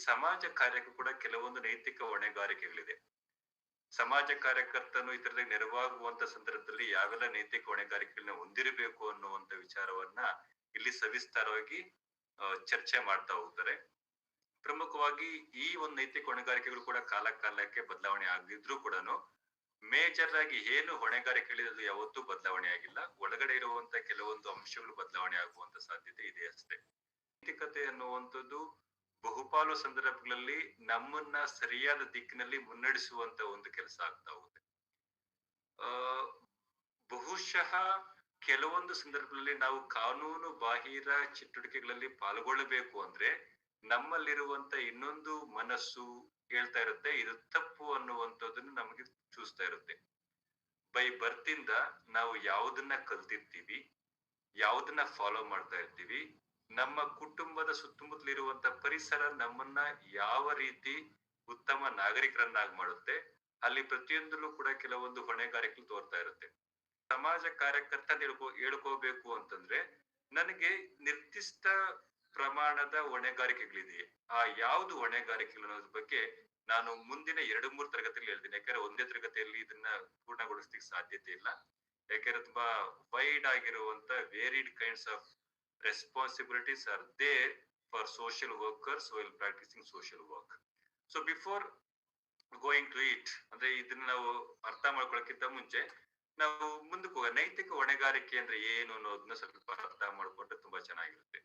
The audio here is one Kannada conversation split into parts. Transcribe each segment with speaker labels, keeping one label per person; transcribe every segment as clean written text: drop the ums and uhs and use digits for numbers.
Speaker 1: ಸಮಾಜ ಕಾರ್ಯಕ್ಕೂ ಕೂಡ ಕೆಲವೊಂದು ನೈತಿಕ ಹೊಣೆಗಾರಿಕೆಗಳಿದೆ. ಸಮಾಜ ಕಾರ್ಯಕರ್ತನು ಇತರರಿಗೆ ನೆರವಾಗುವಂತ ಸಂದರ್ಭದಲ್ಲಿ ಯಾವೆಲ್ಲ ನೈತಿಕ ಹೊಣೆಗಾರಿಕೆಗಳನ್ನ ಹೊಂದಿರಬೇಕು ಅನ್ನುವಂತ ವಿಚಾರವನ್ನ ಇಲ್ಲಿ ಸವಿಸ್ತಾರವಾಗಿ ಚರ್ಚೆ ಮಾಡ್ತಾ ಹೋಗ್ತಾರೆ. ಪ್ರಮುಖವಾಗಿ ಈ ಒಂದು ನೈತಿಕ ಹೊಣೆಗಾರಿಕೆಗಳು ಕೂಡ ಕಾಲ ಕಾಲಕ್ಕೆ ಬದಲಾವಣೆ ಆಗಿದ್ರು ಕೂಡ ಮೇಜರ್ ಆಗಿ ಏನು ಹೊಣೆಗಾರಿಕೆಗಳು ಯಾವತ್ತೂ ಬದಲಾವಣೆ ಆಗಿಲ್ಲ. ಒಳಗಡೆ ಇರುವಂತ ಕೆಲವೊಂದು ಅಂಶಗಳು ಬದಲಾವಣೆ ಆಗುವಂತ ಸಾಧ್ಯತೆ ಇದೆ ಅಷ್ಟೇ. ನೈತಿಕತೆ ಅನ್ನುವಂಥದ್ದು ಬಹುಪಾಲು ಸಂದರ್ಭಗಳಲ್ಲಿ ನಮ್ಮನ್ನ ಸರಿಯಾದ ದಿಕ್ಕಿನಲ್ಲಿ ಮುನ್ನಡೆಸುವಂತ ಒಂದು ಕೆಲಸ ಆಗ್ತಾ ಹೋಗುತ್ತೆ. ಬಹುಶಃ ಕೆಲವೊಂದು ಸಂದರ್ಭದಲ್ಲಿ ನಾವು ಕಾನೂನು ಬಾಹಿರ ಚಟುವಟಿಕೆಗಳಲ್ಲಿ ಪಾಲ್ಗೊಳ್ಳಬೇಕು ಅಂದ್ರೆ ನಮ್ಮಲ್ಲಿರುವಂತ ಇನ್ನೊಂದು ಮನಸ್ಸು ಹೇಳ್ತಾ ಇರುತ್ತೆ ಇದು ತಪ್ಪು ಅನ್ನುವಂಥದ್ದನ್ನು ನಮಗೆ ಚೂಸ್ತಾ ಇರುತ್ತೆ. ಬೈ ಬರ್ತಿಂದ ನಾವು ಯಾವುದನ್ನ ಕಲ್ತಿರ್ತೀವಿ, ಯಾವುದನ್ನ ಫಾಲೋ ಮಾಡ್ತಾ ಇರ್ತೀವಿ, ನಮ್ಮ ಕುಟುಂಬದ ಸುತ್ತಮುತ್ತಲಿರುವಂತ ಪರಿಸರ ನಮ್ಮನ್ನ ಯಾವ ರೀತಿ ಉತ್ತಮ ನಾಗರಿಕರನ್ನಾಗಿ ಮಾಡುತ್ತೆ, ಅಲ್ಲಿ ಪ್ರತಿಯೊಂದಲ್ಲೂ ಕೂಡ ಕೆಲವೊಂದು ಹೊಣೆಗಾರಿಕೆ ತೋರ್ತಾ ಇರುತ್ತೆ. ಸಮಾಜ ಕಾರ್ಯಕರ್ತ ಹೇಳ್ಕೋಬೇಕು ಅಂತಂದ್ರೆ ನನಗೆ ನಿರ್ದಿಷ್ಟ ಪ್ರಮಾಣದ ಹೊಣೆಗಾರಿಕೆಗಳಿದೆಯೇ, ಆ ಯಾವ್ದು ಹೊಣೆಗಾರಿಕೆಗಳು ಅನ್ನೋದ್ರ ಬಗ್ಗೆ ನಾನು ಮುಂದಿನ 2-3 ತರಗತಿಯಲ್ಲಿ ಹೇಳ್ತೀನಿ. ಯಾಕಂದ್ರೆ ಒಂದೇ ತರಗತಿಯಲ್ಲಿ ಇದನ್ನ ಪೂರ್ಣಗೊಳಿಸ್ಲಿಕ್ಕೆ ಸಾಧ್ಯತೆ ಇಲ್ಲ. ಯಾಕಂದ್ರೆ ತುಂಬಾ ವೈಡ್ ಆಗಿರುವಂತ varied kinds of responsibilities are there for social workers while practicing social work. So before going to it, ಅಂದ್ರೆ ಇದನ್ನ ನಾವು ಅರ್ಥ ಮಾಡ್ಕೊಳ್ಳೋಕ್ಕಿಂತ ಮುಂಚೆ ನಾವು ಮುಂದಕ್ಕೆ ಹೋಗ ನೈತಿಕ ಹೊಣೆಗಾರಿಕೆ ಅಂದ್ರೆ ಏನು ಅನ್ನೋದನ್ನ ಸ್ವಲ್ಪ ಅರ್ಥ ಮಾಡ್ಕೊಂಡ್ರೆ ತುಂಬಾ ಚೆನ್ನಾಗಿರುತ್ತೆ.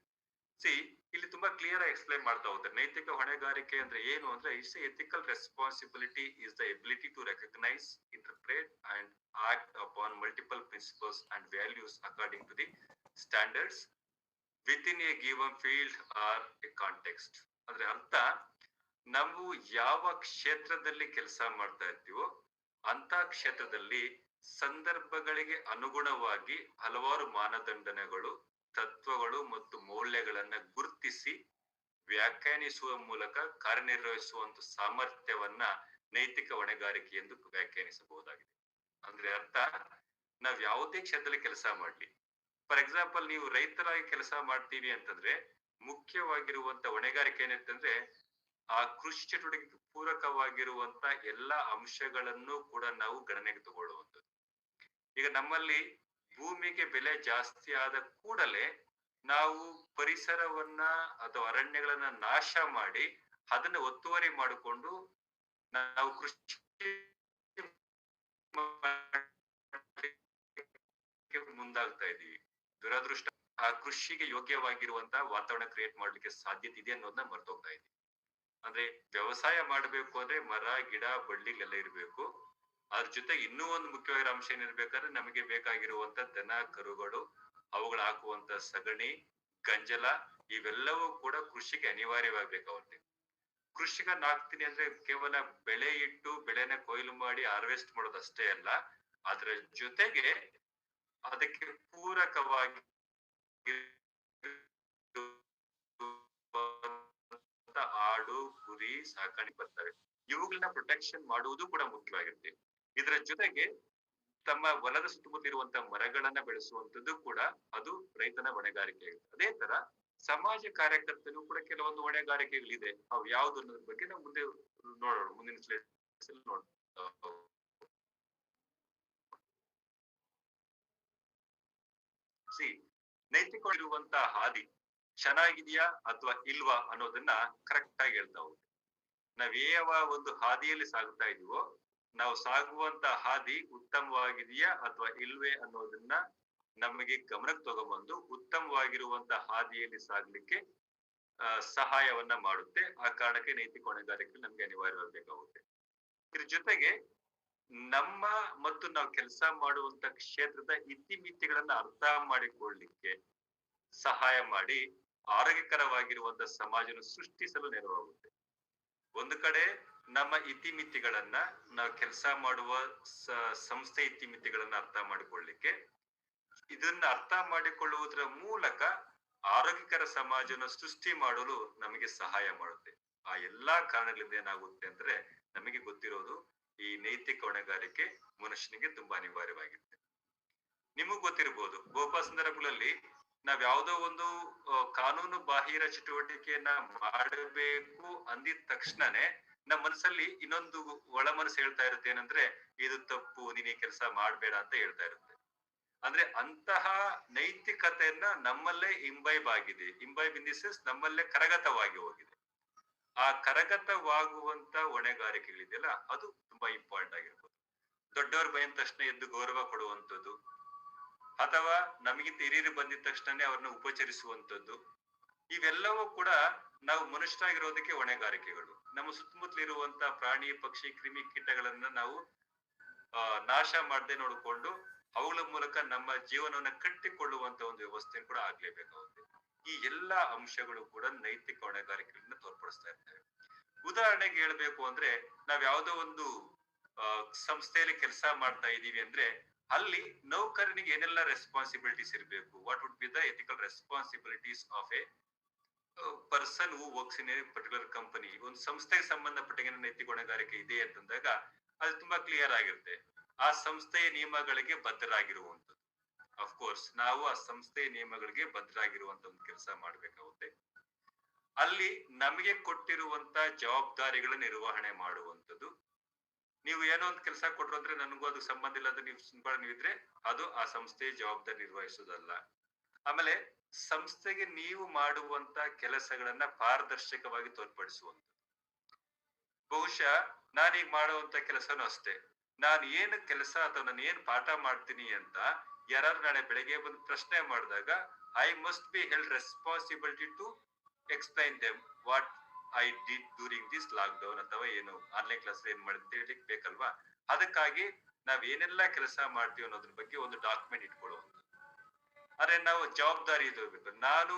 Speaker 1: ಇಲ್ಲಿ ತುಂಬಾ ಕ್ಲಿಯರ್ ಆಗಿ ಎಕ್ಸ್ಪ್ಲೈನ್ ಮಾಡ್ತಾ ಹೋಗ್ತಾರೆ. ನೈತಿಕ ಹೊಣೆಗಾರಿಕೆ ಅಂದ್ರೆ ಏನು ಅಂದ್ರೆ it's ethical responsibility is the ability to recognise, interpret and act upon multiple principles and values according to the standards within a given field or a context. ಅಂದ್ರೆ ಅರ್ಥ, ನಾವು ಯಾವ ಕ್ಷೇತ್ರದಲ್ಲಿ ಕೆಲಸ ಮಾಡ್ತಾ ಇರ್ತೀವೋ ಅಂತ ಕ್ಷೇತ್ರದಲ್ಲಿ ಸಂದರ್ಭಗಳಿಗೆ ಅನುಗುಣವಾಗಿ ಹಲವಾರು ಮಾನದಂಡನೆಗಳು, ತತ್ವಗಳು ಮತ್ತು ಮೌಲ್ಯಗಳನ್ನ ಗುರುತಿಸಿ ವ್ಯಾಖ್ಯಾನಿಸುವ ಮೂಲಕ ಕಾರ್ಯನಿರ್ವಹಿಸುವಂತ ಸಾಮರ್ಥ್ಯವನ್ನ ನೈತಿಕ ಹೊಣೆಗಾರಿಕೆ ಎಂದು ವ್ಯಾಖ್ಯಾನಿಸಬಹುದಾಗಿದೆ. ಅಂದ್ರೆ ಅರ್ಥ, ನಾವ್ ಯಾವುದೇ ಕ್ಷೇತ್ರದಲ್ಲಿ ಕೆಲಸ ಮಾಡ್ಲಿ, ಫಾರ್ ಎಕ್ಸಾಂಪಲ್ ನೀವು ರೈತರಾಗಿ ಕೆಲಸ ಮಾಡ್ತೀವಿ ಅಂತಂದ್ರೆ ಮುಖ್ಯವಾಗಿರುವಂತ ಹೊಣೆಗಾರಿಕೆ ಏನಿರ್ತಂದ್ರೆ ಆ ಕೃಷಿ ಚಟುವಟಿಕೆಗೆ ಪೂರಕವಾಗಿರುವಂತ ಎಲ್ಲಾ ಅಂಶಗಳನ್ನು ಕೂಡ ನಾವು ಗಣನೆಗೆ ತಗೊಳ್ಳುವಂಥದ್ದು. ಈಗ ನಮ್ಮಲ್ಲಿ ಭೂಮಿಗೆ ಬೆಲೆ ಜಾಸ್ತಿ ಆದ ಕೂಡಲೇ ನಾವು ಪರಿಸರವನ್ನ ಅಥವಾ ಅರಣ್ಯಗಳನ್ನ ನಾಶ ಮಾಡಿ ಅದನ್ನ ಒತ್ತುವರಿ ಮಾಡಿಕೊಂಡು ನಾವು ಕೃಷಿ ಮುಂದಾಗ್ತಾ ಇದೀವಿ. ದುರದೃಷ್ಟ ಆ ಕೃಷಿಗೆ ಯೋಗ್ಯವಾಗಿರುವಂತಹ ವಾತಾವರಣ ಕ್ರಿಯೇಟ್ ಮಾಡ್ಲಿಕ್ಕೆ ಸಾಧ್ಯತೆ ಇದೆ ಅನ್ನೋದನ್ನ ಮರ್ತೋಗ್ತಾ ಇದೀವಿ. ಅಂದ್ರೆ ವ್ಯವಸಾಯ ಮಾಡ್ಬೇಕು ಅಂದ್ರೆ ಮರ ಗಿಡ ಬಳ್ಳಿಗಳೆಲ್ಲ ಇರ್ಬೇಕು. ಅದ್ರ ಜೊತೆ ಇನ್ನೂ ಒಂದು ಮುಖ್ಯವಾಗಿರೋ ಅಂಶ ಏನಿರ್ಬೇಕಂದ್ರೆ ನಮಗೆ ಬೇಕಾಗಿರುವಂತ ದನ ಕರುಗಳು, ಅವುಗಳು ಹಾಕುವಂತ ಸಗಣಿ, ಗಂಜಲ, ಇವೆಲ್ಲವೂ ಕೂಡ ಕೃಷಿಗೆ ಅನಿವಾರ್ಯವಾಗಬೇಕಾಗುತ್ತೆ. ಕೃಷಿಗ ನಾಗ್ತೀನಿ ಅಂದ್ರೆ ಕೇವಲ ಬೆಳೆ ಇಟ್ಟು ಬೆಳೆನ ಕೊಯ್ಲು ಮಾಡಿ ಹಾರ್ವೆಸ್ಟ್ ಮಾಡೋದಷ್ಟೇ ಅಲ್ಲ, ಅದರ ಜೊತೆಗೆ ಅದಕ್ಕೆ ಪೂರಕವಾಗಿ ಆಡು ಕುರಿ ಸಾಕಾಣೆ ಬರ್ತವೆ. ಇವುಗಳನ್ನ ಪ್ರೊಟೆಕ್ಷನ್ ಮಾಡುವುದು ಕೂಡ ಮುಖ್ಯವಾಗಿರುತ್ತೆ. ಇದರ ಜೊತೆಗೆ ತಮ್ಮ ಹೊಲದ ಸುತ್ತಮುತ್ತ ಇರುವಂತಹ ಮರಗಳನ್ನ ಬೆಳೆಸುವಂತದ್ದು ಕೂಡ ಅದು ರೈತನ ಹೊಣೆಗಾರಿಕೆ ಆಗುತ್ತೆ. ಅದೇ ತರ ಸಮಾಜ ಕಾರ್ಯಕರ್ತರು ಕೂಡ ಕೆಲವೊಂದು ಹೊಣೆಗಾರಿಕೆಗಳಿದೆ. ಅವು ಯಾವ್ದು ಅನ್ನೋದ್ರ ಬಗ್ಗೆ ನಾವು ಮುಂದೆ ನೋಡೋಣ, ಮುಂದಿನ ಸ್ಲೈಡ್ಸ್ ಅಲ್ಲಿ ನೋಡೋಣ. ನೈತಿಕವಾಗಿರುವಂತ ಹಾದಿ ಚೆನ್ನಾಗಿದೆಯಾ ಅಥವಾ ಇಲ್ವಾ ಅನ್ನೋದನ್ನ ಕರೆಕ್ಟ್ ಆಗಿ ಹೇಳ್ತಾ ಹೋಗುತ್ತೆ. ನಾವ್ ಯಾವ ಒಂದು ಹಾದಿಯಲ್ಲಿ ಸಾಗುತ್ತಾ ಇದೀವೋ, ನಾವು ಸಾಗುವಂತ ಹಾದಿ ಉತ್ತಮವಾಗಿದೆಯಾ ಅಥವಾ ಇಲ್ವೇ ಅನ್ನೋದನ್ನ ನಮಗೆ ಗಮನಕ್ಕೆ ತಗೊಂಡ್ಬಂದು ಉತ್ತಮವಾಗಿರುವಂತ ಹಾದಿಯಲ್ಲಿ ಸಾಗ್ಲಿಕ್ಕೆ ಸಹಾಯವನ್ನ ಮಾಡುತ್ತೆ. ಆ ಕಾರಣಕ್ಕೆ ನೈತಿಕ ಹೊಣೆಗಾರಿಕೆ ನಮ್ಗೆ ಅನಿವಾರ್ಯವಾಗಬೇಕಾಗುತ್ತೆ. ಇದ್ರ ಜೊತೆಗೆ ನಮ್ಮ ಮತ್ತು ನಾವು ಕೆಲಸ ಮಾಡುವಂತ ಕ್ಷೇತ್ರದ ಇತಿಮಿತಿಗಳನ್ನ ಅರ್ಥ ಮಾಡಿಕೊಳ್ಳಲಿಕ್ಕೆ ಸಹಾಯ ಮಾಡಿ ಆರೋಗ್ಯಕರವಾಗಿರುವಂತ ಸಮಾಜನ ಸೃಷ್ಟಿಸಲು ನೆರವಾಗುತ್ತೆ. ಒಂದು ಕಡೆ ನಮ್ಮ ಇತಿಮಿತಿಗಳನ್ನ, ನಾವು ಕೆಲಸ ಮಾಡುವ ಸಂಸ್ಥೆ ಇತಿಮಿತಿಗಳನ್ನ ಅರ್ಥ ಮಾಡಿಕೊಳ್ಳಲಿಕ್ಕೆ, ಇದನ್ನ ಅರ್ಥ ಮಾಡಿಕೊಳ್ಳುವುದರ ಮೂಲಕ ಆರೋಗ್ಯಕರ ಸಮಾಜನ ಸೃಷ್ಟಿ ಮಾಡಲು ನಮಗೆ ಸಹಾಯ ಮಾಡುತ್ತೆ. ಆ ಎಲ್ಲಾ ಕಾರಣಗಳಿಂದ ಏನಾಗುತ್ತೆ ಅಂದ್ರೆ ನಮಗೆ ಗೊತ್ತಿರೋದು ಈ ನೈತಿಕ ಹೊಣೆಗಾರಿಕೆ ಮನುಷ್ಯನಿಗೆ ತುಂಬಾ ಅನಿವಾರ್ಯವಾಗಿರುತ್ತೆ. ನಿಮಗ್ ಗೊತ್ತಿರ್ಬೋದು, ಬಹುಪಾಲು ಸಂದರ್ಭಗಳಲ್ಲಿ ನಾವ್ ಯಾವ್ದೋ ಒಂದು ಕಾನೂನು ಬಾಹಿರ ಚಟುವಟಿಕೆಯನ್ನ ಮಾಡಬೇಕು ಅಂದಿದ ತಕ್ಷಣನೇ ನಮ್ಮ ಮನಸ್ಸಲ್ಲಿ ಇನ್ನೊಂದು ಒಳ ಮನಸ್ಸು ಹೇಳ್ತಾ ಇರುತ್ತೆ ಏನಂದ್ರೆ ಇದು ತಪ್ಪು, ನೀನ್ ಈ ಕೆಲಸ ಮಾಡ್ಬೇಡ ಅಂತ ಹೇಳ್ತಾ ಇರುತ್ತೆ. ಅಂದ್ರೆ ಅಂತಹ ನೈತಿಕತೆಯನ್ನ ನಮ್ಮಲ್ಲೇ ಇಂಬೈಬ್ ಆಗಿದೆ. ಇಂಬೈಬ್ ಇನ್ ದಿ ಸೆನ್ಸ್ ನಮ್ಮಲ್ಲೇ ಕರಗತವಾಗಿ ಹೋಗಿದೆ. ಆ ಕರಗತವಾಗುವಂತ ಹೊಣೆಗಾರಿಕೆಗಳಿದೆಯಲ್ಲ ಅದು ತುಂಬಾ ಇಂಪಾರ್ಟೆಂಟ್ ಆಗಿರ್ಬೋದು. ದೊಡ್ಡವರು ಬಂದ ತಕ್ಷಣ ಎದ್ದು ಗೌರವ ಕೊಡುವಂಥದ್ದು, ಅಥವಾ ನಮಗಿಂತ ಹಿರಿಯರು ಬಂದಿದ ತಕ್ಷಣನೇ ಅವ್ರನ್ನ ಉಪಚರಿಸುವಂತದ್ದು, ಇವೆಲ್ಲವೂ ಕೂಡ ನಾವು ಮನುಷ್ಯರಾಗಿರೋದಕ್ಕೆ ಹೊಣೆಗಾರಿಕೆಗಳು. ನಮ್ಮ ಸುತ್ತಮುತ್ತಲಿರುವಂತ ಪ್ರಾಣಿ ಪಕ್ಷಿ ಕ್ರಿಮಿ ಕೀಟಗಳನ್ನ ನಾವು ನಾಶ ಮಾಡದೆ ನೋಡಿಕೊಂಡು ಅವುಗಳ ಮೂಲಕ ನಮ್ಮ ಜೀವನವನ್ನ ಕಟ್ಟಿಕೊಳ್ಳುವಂತ ಒಂದು ವ್ಯವಸ್ಥೆ ಕೂಡ ಆಗ್ಲೇಬೇಕಾಗುತ್ತೆ. ಈ ಎಲ್ಲಾ ಅಂಶಗಳು ಕೂಡ ನೈತಿಕ ಹೊಣೆಗಾರಿಕೆಗಳನ್ನ ತೋರ್ಪಡಿಸ್ತಾ ಇರ್ತವೆ. ಉದಾಹರಣೆಗೆ ಹೇಳ್ಬೇಕು ಅಂದ್ರೆ ನಾವ್ ಯಾವ್ದೋ ಒಂದು ಸಂಸ್ಥೆಯಲ್ಲಿ ಕೆಲಸ ಮಾಡ್ತಾ ಇದೀವಿ ಅಂದ್ರೆ ಅಲ್ಲಿ ನೌಕರನಿಗೆ ಏನೆಲ್ಲ ರೆಸ್ಪಾನ್ಸಿಬಿಲಿಟೀಸ್ ಇರಬೇಕು, what would be the ethical responsibilities of A person who works in a particular company. ಒಂದು ಸಂಸ್ಥೆಗೆ ಸಂಬಂಧಪಟ್ಟ ನೈತಿಕ ಹೊಣೆಗಾರಿಕೆ ಇದೆ ಅಂತಂದಾಗ ಅದು ತುಂಬಾ ಕ್ಲಿಯರ್ ಆಗಿರುತ್ತೆ. ಆ ಸಂಸ್ಥೆಯ ನಿಯಮಗಳಿಗೆ ಬದ್ಧರಾಗಿರುವಂತದ್ದು. ಅಫ್ಕೋರ್ಸ್ ನಾವು ಆ ಸಂಸ್ಥೆಯ ನಿಯಮಗಳಿಗೆ ಬದ್ಧರಾಗಿರುವಂತ ಒಂದು ಕೆಲಸ ಮಾಡ್ಬೇಕಾಗುತ್ತೆ. ಅಲ್ಲಿ ನಮಗೆ ಕೊಟ್ಟಿರುವಂತ ಜವಾಬ್ದಾರಿಗಳ ನಿರ್ವಹಣೆ ಮಾಡುವಂಥದ್ದು. ನೀವು ಏನೋ ಒಂದು ಕೆಲಸ ಕೊಟ್ರು ಅಂದ್ರೆ ನನಗೂ ಅದು ಸಂಬಂಧ ಇಲ್ಲ ಅಂದ್ರೆ ನೀವಿದ್ರೆ ಅದು ಆ ಸಂಸ್ಥೆಯ ಜವಾಬ್ದಾರಿ ನಿರ್ವಹಿಸೋದಲ್ಲ. ಆಮೇಲೆ ಸಂಸ್ಥೆಗೆ ನೀವು ಮಾಡುವಂತ ಕೆಲಸಗಳನ್ನ ಪಾರದರ್ಶಕವಾಗಿ ತೋರ್ಪಡಿಸುವಂಥದ್ದು. ಬಹುಶಃ ನಾನೀಗ ಮಾಡುವಂತ ಕೆಲಸನೂ ಅಷ್ಟೇ, ನಾನು ಏನು ಕೆಲಸ ಅಥವಾ ನಾನು ಏನ್ ಪಾಠ ಮಾಡ್ತೀನಿ ಅಂತ ಯಾರು ನಾಳೆ ಬೆಳಗ್ಗೆ ಬಂದು ಪ್ರಶ್ನೆ ಮಾಡಿದಾಗ I must be held responsibility to explain them what I did during this lockdown, ಅಥವಾ ಏನು ಆನ್ಲೈನ್ ಕ್ಲಾಸ್ ಏನ್ ಮಾಡಿದ್ರೆ ಹೇಳಿಕ್ ಬೇಕಲ್ವಾ. ಅದಕ್ಕಾಗಿ ನಾವ್ ಏನೆಲ್ಲ ಕೆಲಸ ಮಾಡ್ತೀವಿ ಅನ್ನೋದ್ರ ಬಗ್ಗೆ ಒಂದು ಡಾಕ್ಯುಮೆಂಟ್ ಇಟ್ಕೊಳ್ಳುವಂಥದ್ದು. ಆದ್ರೆ ನಾವು ಜವಾಬ್ದಾರಿ ಇರಬೇಕು. ನಾನು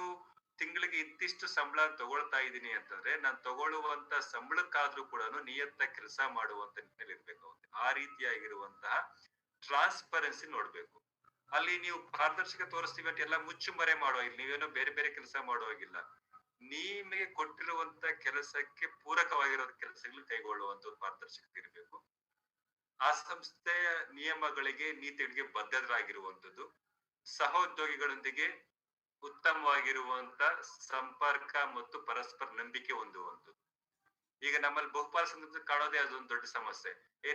Speaker 1: ತಿಂಗಳಿಗೆ ಇಂತಿಷ್ಟು ಸಂಬಳ ತಗೊಳ್ತಾ ಇದ್ದೀನಿ ಅಂತಂದ್ರೆ ನಾನು ತಗೊಳ್ಳುವಂತ ಸಂಬಳಕ್ಕಾದ್ರೂ ಕೂಡ ನಿಯತ್ತ ಕೆಲಸ ಮಾಡುವಂತ ನಿಟ್ಟಿನಲ್ಲಿ ಇರ್ಬೇಕಾಗುತ್ತೆ. ಆ ರೀತಿಯಾಗಿರುವಂತಹ ಟ್ರಾನ್ಸ್ಪರೆನ್ಸಿ ನೋಡ್ಬೇಕು. ಅಲ್ಲಿ ನೀವು ಪಾರದರ್ಶಕ ತೋರಿಸ್ತೀವಿ ಅಂತ ಎಲ್ಲ ಮುಚ್ಚುಮರೆ ಮಾಡುವಾಗಿಲ್ಲ, ನೀವೇನೋ ಬೇರೆ ಬೇರೆ ಕೆಲಸ ಮಾಡುವಾಗಿಲ್ಲ. ನಿಮಗೆ ಕೊಟ್ಟಿರುವಂತ ಕೆಲಸಕ್ಕೆ ಪೂರಕವಾಗಿರೋ ಕೆಲಸಗಳು ಕೈಗೊಳ್ಳುವಂತ ಪಾರದರ್ಶಕತೆ ಇರಬೇಕು. ಆ ಸಂಸ್ಥೆಯ ನಿಯಮಗಳಿಗೆ ನೀತಿಗಳಿಗೆ ಬದ್ಧರಾಗಿರುವಂತದ್ದು, ಸಹೋದ್ಯೋಗಿಗಳೊಂದಿಗೆ ಉತ್ತಮವಾಗಿರುವಂತ ಸಂಪರ್ಕ ಮತ್ತು ಪರಸ್ಪರ ನಂಬಿಕೆ ಹೊಂದುವಂಥದ್ದು. ಈಗ ನಮ್ಮಲ್ಲಿ ಬಹುಪಾಲ ಸಂದರ್ಭದಲ್ಲಿ ಕಾಣೋದೇ ಅದೊಂದು ದೊಡ್ಡ ಸಮಸ್ಯೆ.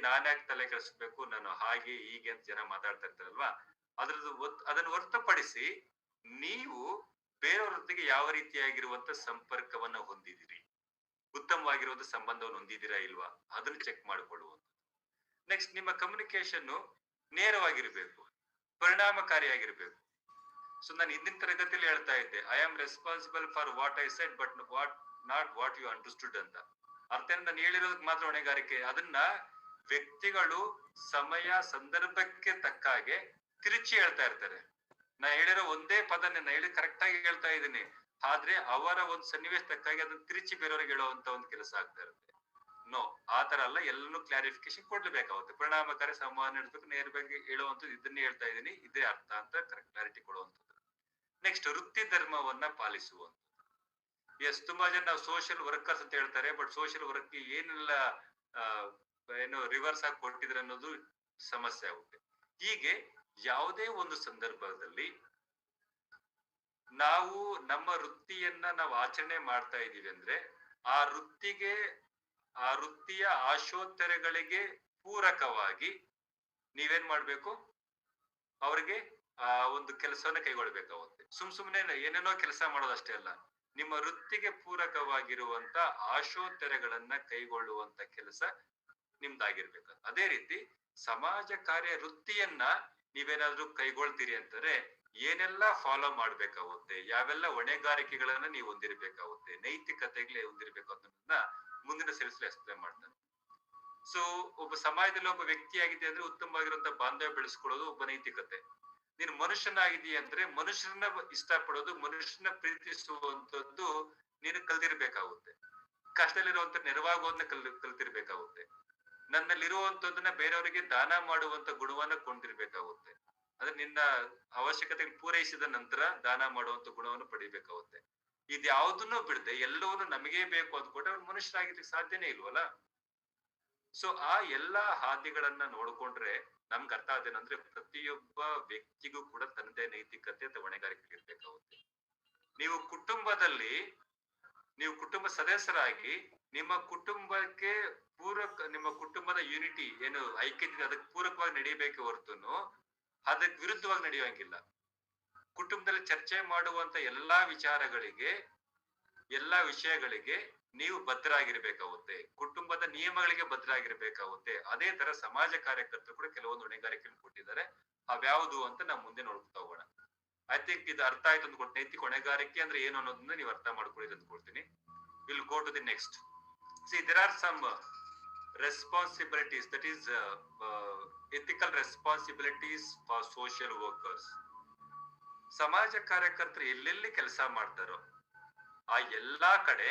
Speaker 1: ನಾನ್ ಯಾಕೆ ತಲೆ ಕೆಡಿಸ್ಬೇಕು, ನಾನು ಹಾಗೆ ಹೀಗೆ ಅಂತ ಜನ ಮಾತಾಡ್ತಾ ಇರ್ತಾರಲ್ವಾ. ಅದನ್ನು ಹೊರತುಪಡಿಸಿ ನೀವು ಬೇರೆಯವರೊಂದಿಗೆ ಯಾವ ರೀತಿಯಾಗಿರುವಂತ ಸಂಪರ್ಕವನ್ನ ಹೊಂದಿದಿರಿ, ಉತ್ತಮವಾಗಿರುವಂತ ಸಂಬಂಧವನ್ನು ಹೊಂದಿದ್ದೀರಾ ಇಲ್ವಾ, ಅದನ್ನು ಚೆಕ್ ಮಾಡಿಕೊಳ್ಳುವಂಥದ್ದು. ನೆಕ್ಸ್ಟ್, ನಿಮ್ಮ ಕಮ್ಯುನಿಕೇಶನ್ ನೇರವಾಗಿರ್ಬೇಕು, ಪರಿಣಾಮಕಾರಿಯಾಗಿರ್ಬೇಕು. ಸೊ ನಾನು ಹಿಂದಿನ ತರಗತಿಯಲ್ಲಿ ಹೇಳ್ತಾ ಇದ್ದೆ, I am responsible for what I said but not what you understood ಅಂತ. ಅರ್ಥ ನಾನು ಹೇಳಿರೋದಕ್ಕೆ ಮಾತ್ರ ಹೊಣೆಗಾರಿಕೆ. ಅದನ್ನ ವ್ಯಕ್ತಿಗಳು ಸಮಯ ಸಂದರ್ಭಕ್ಕೆ ತಕ್ಕ ಹಾಗೆ ತಿರುಚಿ ಹೇಳ್ತಾ ಇರ್ತಾರೆ. ನಾ ಹೇಳಿರೋ ಒಂದೇ ಪದ ನಾನು ಹೇಳಿ ಕರೆಕ್ಟ್ ಆಗಿ ಹೇಳ್ತಾ ಇದ್ದೀನಿ, ಆದ್ರೆ ಅವರ ಒಂದು ಸನ್ನಿವೇಶ ತಕ್ಕಾಗಿ ಅದನ್ನ ತಿರುಚಿ ಬೇರೆಯವ್ರಿಗೆ ಹೇಳುವಂತ ಒಂದು ಕೆಲಸ ಆಗ್ತಾ ಇರುತ್ತೆ. ನೋ, ಆ ತರ ಅಲ್ಲ, ಎಲ್ಲನೂ ಕ್ಲಾರಿಫಿಕೇಶನ್ ಕೊಡ್ಲೇಬೇಕಾಗುತ್ತೆ. ಪರಿಣಾಮಕಾರಿ ಸಂವಹನ ನಡೆಸಬೇಕು, ನೇರವಾಗಿ ಹೇಳುವಂಥದ್ದು ಇದನ್ನೇ ಹೇಳ್ತಾ ಇದ್ದೀನಿ, ಇದೇ ಅರ್ಥ ಅಂತ ಕರೆಕ್ಟ್ ಕ್ಲಾರಿಟಿ ಕೊಡುವಂಥದ್ದು. ನೆಕ್ಸ್ಟ್, ವೃತ್ತಿ ಧರ್ಮವನ್ನ ಪಾಲಿಸುವಂಥದ್ದು. ಎಸ್, ತುಂಬಾ ಜನ ನಾವು ಸೋಷಿಯಲ್ ವರ್ಕರ್ಸ್ ಅಂತ ಹೇಳ್ತಾರೆ, ಬಟ್ ಸೋಷಿಯಲ್ ವರ್ಕ್ ಏನೆಲ್ಲ ಏನು ರಿವರ್ಸ್ ಆಗಿ ಕೊಟ್ಟಿದ್ರೆ ಅನ್ನೋದು ಸಮಸ್ಯೆ ಆಗುತ್ತೆ. ಹೀಗೆ ಯಾವುದೇ ಒಂದು ಸಂದರ್ಭದಲ್ಲಿ ನಾವು ನಮ್ಮ ವೃತ್ತಿಯನ್ನ ನಾವು ಆಚರಣೆ ಮಾಡ್ತಾ ಇದೀವಿ ಅಂದ್ರೆ ಆ ವೃತ್ತಿಯ ಆಶೋತ್ತರಗಳಿಗೆ ಪೂರಕವಾಗಿ ನೀವೇನ್ ಮಾಡ್ಬೇಕು, ಅವ್ರಿಗೆ ಆ ಒಂದು ಕೆಲಸವನ್ನ ಕೈಗೊಳ್ಬೇಕಾಗುತ್ತೆ. ಸುಮ್ನೆ ಏನೇನೋ ಕೆಲಸ ಮಾಡೋದಷ್ಟೇ ಅಲ್ಲ, ನಿಮ್ಮ ವೃತ್ತಿಗೆ ಪೂರಕವಾಗಿರುವಂತ ಆಶೋತ್ತರಗಳನ್ನ ಕೈಗೊಳ್ಳುವಂತ ಕೆಲಸ ನಿಮ್ದಾಗಿರ್ಬೇಕು. ಅದೇ ರೀತಿ ಸಮಾಜ ಕಾರ್ಯ ವೃತ್ತಿಯನ್ನ ನೀವೇನಾದ್ರೂ ಕೈಗೊಳ್ತೀರಿ ಅಂತಂದ್ರೆ ಏನೆಲ್ಲ ಫಾಲೋ ಮಾಡ್ಬೇಕಾಗುತ್ತೆ, ಯಾವೆಲ್ಲ ಹೊಣೆಗಾರಿಕೆಗಳನ್ನ ನೀವು ಹೊಂದಿರ್ಬೇಕಾಗುತ್ತೆ, ನೈತಿಕತೆಗಳೇ ಹೊಂದಿರ್ಬೇಕು ಅನ್ನೋದನ್ನ ಮುಂದಿನ ಸಿಲಸಿಲೆ ಎಕ್ಸ್ಪ್ಲೇನ್ ಮಾಡ್ತಾನೆ. ಸೊ ಒಬ್ಬ ಸಮಾಜದಲ್ಲಿ ಒಬ್ಬ ವ್ಯಕ್ತಿ ಆಗಿದೆ ಅಂದ್ರೆ ಉತ್ತಮವಾಗಿರುವಂತ ಬಾಂಧವ್ಯ ಬೆಳೆಸ್ಕೊಳ್ಳೋದು ಒಬ್ಬ ನೈತಿಕತೆ. ನೀನು ಮನುಷ್ಯನಾಗಿದೀಯ ಅಂದ್ರೆ ಮನುಷ್ಯರನ್ನ ಇಷ್ಟಪಡೋದು, ಮನುಷ್ಯನ ಪ್ರೀತಿಸುವಂತದ್ದು ನೀನು ಕಲ್ತಿರ್ಬೇಕಾಗುತ್ತೆ. ಕಷ್ಟದಲ್ಲಿರುವಂತ ನೆರವಾಗೋದನ್ನ ಕಲ್ತಿರ್ಬೇಕಾಗುತ್ತೆ. ನನ್ನಲ್ಲಿರುವಂತದನ್ನ ಬೇರೆಯವರಿಗೆ ದಾನ ಮಾಡುವಂತ ಗುಣವನ್ನ ಕೊಂಡಿರ್ಬೇಕಾಗುತ್ತೆ. ಅಂದ್ರೆ ನಿನ್ನ ಅವಶ್ಯಕತೆ ಪೂರೈಸಿದ ನಂತರ ದಾನ ಮಾಡುವಂತ ಗುಣವನ್ನು ಪಡಿಬೇಕಾಗುತ್ತೆ. ಇದ್ಯಾವುದನ್ನು ಬಿಡದೆ ಎಲ್ಲವನ್ನೂ ನಮಗೇ ಬೇಕು ಅಂದ್ಕೊಂಡ್ರೆ ಅವ್ರು ಮನುಷ್ಯರಾಗಿರ್ಲಿಕ್ಕೆ ಸಾಧ್ಯನೇ ಇಲ್ವಲ್ಲ. ಸೊ ಆ ಎಲ್ಲಾ ಹಾದಿಗಳನ್ನ ನೋಡ್ಕೊಂಡ್ರೆ ನಮ್ಗೆ ಅರ್ಥ ಆದೇನಂದ್ರೆ ಪ್ರತಿಯೊಬ್ಬ ವ್ಯಕ್ತಿಗೂ ಕೂಡ ತನ್ನದೇ ನೈತಿಕತೆ ಅಥವಾ ಹೊಣೆಗಾರಿಕೆ ಇರ್ಬೇಕಾಗುತ್ತೆ. ನೀವು ಕುಟುಂಬದಲ್ಲಿ ನೀವು ಕುಟುಂಬ ಸದಸ್ಯರಾಗಿ ನಿಮ್ಮ ಕುಟುಂಬಕ್ಕೆ ನಿಮ್ಮ ಕುಟುಂಬದ ಯೂನಿಟಿ ಏನು ಐಕ್ಯತೆ ಅದಕ್ಕೆ ಪೂರಕವಾಗಿ ನಡೀಬೇಕೆ ಹೊರತುನು ಅದಕ್ಕೆ ವಿರುದ್ಧವಾಗಿ ನಡೆಯುವಂಗಿಲ್ಲ. ಕುಟುಂಬದಲ್ಲಿ ಚರ್ಚೆ ಮಾಡುವಂತ ಎಲ್ಲಾ ವಿಷಯಗಳಿಗೆ ನೀವು ಬದ್ಧರಾಗಿರ್ಬೇಕಾಗುತ್ತೆ, ಕುಟುಂಬದ ನಿಯಮಗಳಿಗೆ ಬದ್ಧರಾಗಿರ್ಬೇಕಾಗುತ್ತೆ. ಅದೇ ತರ ಸಮಾಜ ಕಾರ್ಯಕರ್ತರು ಕೂಡ ಕೆಲವೊಂದು ಹೊಣೆಗಾರಿಕೆಯನ್ನು ಕೊಟ್ಟಿದ್ದಾರೆ. ಅವ್ಯಾವುದು ಅಂತ ನಾವು ಮುಂದೆ ನೋಡ್ತಾ ಹೋಗೋಣ. ಐ ಥಿಂಕ್ ಇದು ಅರ್ಥ ಆಯ್ತು ಅಂದ್ಕೊಟ್ಟು ನೈತಿಕ ಹೊಣೆಗಾರಿಕೆ ಅಂದ್ರೆ ಏನು ಅನ್ನೋದನ್ನ ನೀವು ಅರ್ಥ ಮಾಡ್ಕೊಳ್ಳಿ ಅಂದ್ಕೊಳ್ತೀನಿ. Will go to the next. See there are some responsibilities, that is ethical responsibilities for social workers. ಸಮಾಜ ಕಾರ್ಯಕರ್ತರು ಎಲ್ಲೆಲ್ಲಿ ಕೆಲಸ ಮಾಡ್ತಾರೋ ಆ ಎಲ್ಲಾ ಕಡೆ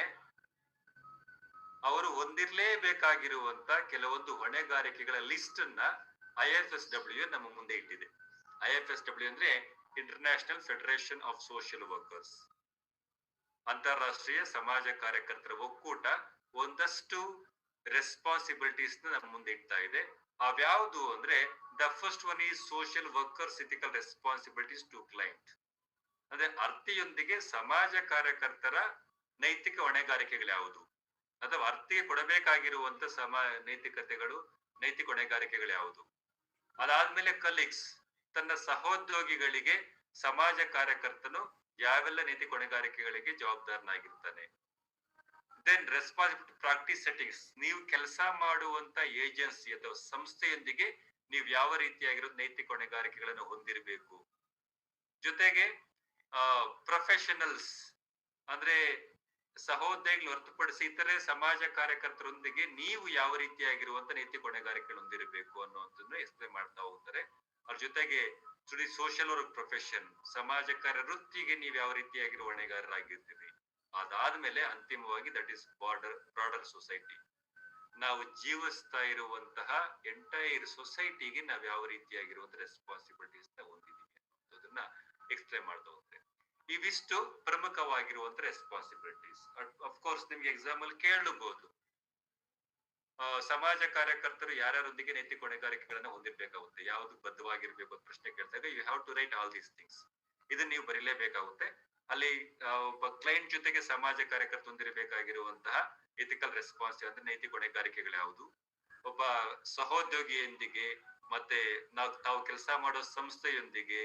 Speaker 1: ಅವರು ಹೊಂದಿರ್ಲೇಬೇಕಾಗಿರುವಂತ ಕೆಲವೊಂದು ಹೊಣೆಗಾರಿಕೆಗಳ ಲಿಸ್ಟ್ ಅನ್ನ IFSW ನಮ್ಮ ಮುಂದೆ ಇಟ್ಟಿದೆ. IFSW ಅಂದ್ರೆ international federation of social workers, ಅಂತಾರಾಷ್ಟ್ರೀಯ ಸಮಾಜ ಕಾರ್ಯಕರ್ತರ ಒಕ್ಕೂಟ ಒಂದಷ್ಟು ರೆಸ್ಪಾನ್ಸಿಬಿಲಿಟೀಸ್ ನಮ್ಮ ಮುಂದೆ ಇಡ್ತಾ ಇದೆ. ಅವ್ಯಾವುದು ಅಂದ್ರೆ the first one is social workers ethical responsibilities to client. ಅಂದ್ರೆ ಅರ್ಥಿಯೊಂದಿಗೆ ಸಮಾಜ ಕಾರ್ಯಕರ್ತರ ನೈತಿಕ ಹೊಣೆಗಾರಿಕೆಗಳು ಯಾವುದು, ಅಥವಾ ಅರ್ಥಿಗೆ ಕೊಡಬೇಕಾಗಿರುವಂತ ನೈತಿಕ ಹೊಣೆಗಾರಿಕೆಗಳು ಯಾವುದು. ಅದಾದ್ಮೇಲೆ ಕಲೀಗ್ಸ್, ತನ್ನ ಸಹೋದ್ಯೋಗಿಗಳಿಗೆ ಸಮಾಜ ಕಾರ್ಯಕರ್ತನು ಯಾವೆಲ್ಲ ನೈತಿಕ ಹೊಣೆಗಾರಿಕೆಗಳಿಗೆ ಜವಾಬ್ದಾರನಾಗಿರ್ತಾನೆ. ದೆನ್ ರೆಸ್ಪಾನ್ಸಿಬಿಲಿಟಿ ಪ್ರಾಕ್ಟೀಸ್ ಸೆಟ್ಟಿಂಗ್ಸ್, ನೀವು ಕೆಲಸ ಮಾಡುವಂತ ಏಜೆನ್ಸಿ ಅಥವಾ ಸಂಸ್ಥೆಯೊಂದಿಗೆ ನೀವು ಯಾವ ರೀತಿಯಾಗಿರೋದು ನೈತಿಕ ಹೊಣೆಗಾರಿಕೆಗಳನ್ನು ಹೊಂದಿರಬೇಕು. ಜೊತೆಗೆ ಪ್ರೊಫೆಷನಲ್ಸ್ ಅಂದ್ರೆ ಸಹೋದ್ಯೋಗಿಗಳು ಹೊರತುಪಡಿಸಿ ಇತರೆ ಸಮಾಜ ಕಾರ್ಯಕರ್ತರೊಂದಿಗೆ ನೀವು ಯಾವ ರೀತಿಯಾಗಿರುವಂತ ನೈತಿಕ ಹೊಣೆಗಾರಿಕೆಗಳು ಹೊಂದಿರಬೇಕು ಅನ್ನುವಂಥದ್ದನ್ನು ಎಕ್ಸ್ಪ್ಲೇನ್ ಮಾಡ್ತಾ ಹೋಗ್ತಾರೆ. ಅದ್ರ ಜೊತೆಗೆ ಸೋಷಿಯಲ್ ವರ್ಕ್ ಪ್ರೊಫೆಷನ್, ಸಮಾಜ ಕಾರ್ಯ ವೃತ್ತಿಗೆ ನೀವು ಯಾವ ರೀತಿಯಾಗಿರುವ ಹೊಣೆಗಾರರಾಗಿರ್ತೀರಿ. ಅದಾದ್ಮೇಲೆ ಅಂತಿಮವಾಗಿ ದಟ್ ಇಸ್ ಬ್ರಾಡರ್ ಸೊಸೈಟಿ, ನಾವು ಜೀವಿಸ್ತಾ ಇರುವಂತಹ ಎಂಟೈರ್ ಸೊಸೈಟಿಗೆ ನಾವ್ ಯಾವ ರೀತಿಯಾಗಿರುವಂತ ರೆಸ್ಪಾನ್ಸಿಬಿಲಿಟೀಸ್ ನ ಹೊಂದಿದೀವಿ ಅನ್ನೋದನ್ನ ಎಕ್ಸ್ಪ್ಲೇನ್ ಮಾಡ್ತಾ ಹೋಗ್ತಾರೆ. ಇವಿಷ್ಟು ಪ್ರಮುಖವಾಗಿರುವಂತ ರೆಸ್ಪಾನ್ಸಿಬಿಲಿಟೀಸ್. ಅಫ್ಕೋರ್ಸ್ ನಿಮ್ಗೆ ಎಕ್ಸಾಮ್ ಅಲ್ಲಿ ಕೇಳಬಹುದು, ಸಮಾಜ ಕಾರ್ಯಕರ್ತರು ಯಾರ್ಯಾರೊಂದಿಗೆ ನೈತಿಕ ಹೊಣೆಗಾರಿಕೆಗಳನ್ನ ಹೊಂದಿರ್ಬೇಕಾಗುತ್ತೆ, ಯಾವ್ದು ಬದ್ಧವಾಗಿರ್ಬೇಕು ಅಂತ ಪ್ರಶ್ನೆ ಕೇಳಿದಾಗ you have to write all these things. ಇದನ್ನ ನೀವು ಬರೀಲೇಬೇಕಾಗುತ್ತೆ. ಅಲ್ಲಿ ಒಬ್ಬ ಕ್ಲೈಂಟ್ ಜೊತೆಗೆ ಸಮಾಜ ಕಾರ್ಯಕರ್ತ ಹೊಂದಿರಬೇಕಾಗಿರುವಂತಹ ಎಥಿಕಲ್ ರೆಸ್ಪಾನ್ಸ್ ಅಂದ್ರೆ ನೈತಿಕ ಹೊಣೆಗಾರಿಕೆಗಳು ಯಾವುದು, ಒಬ್ಬ ಸಹೋದ್ಯೋಗಿಯೊಂದಿಗೆ ಮತ್ತೆ ತಾವು ಕೆಲಸ ಮಾಡೋ ಸಂಸ್ಥೆಯೊಂದಿಗೆ,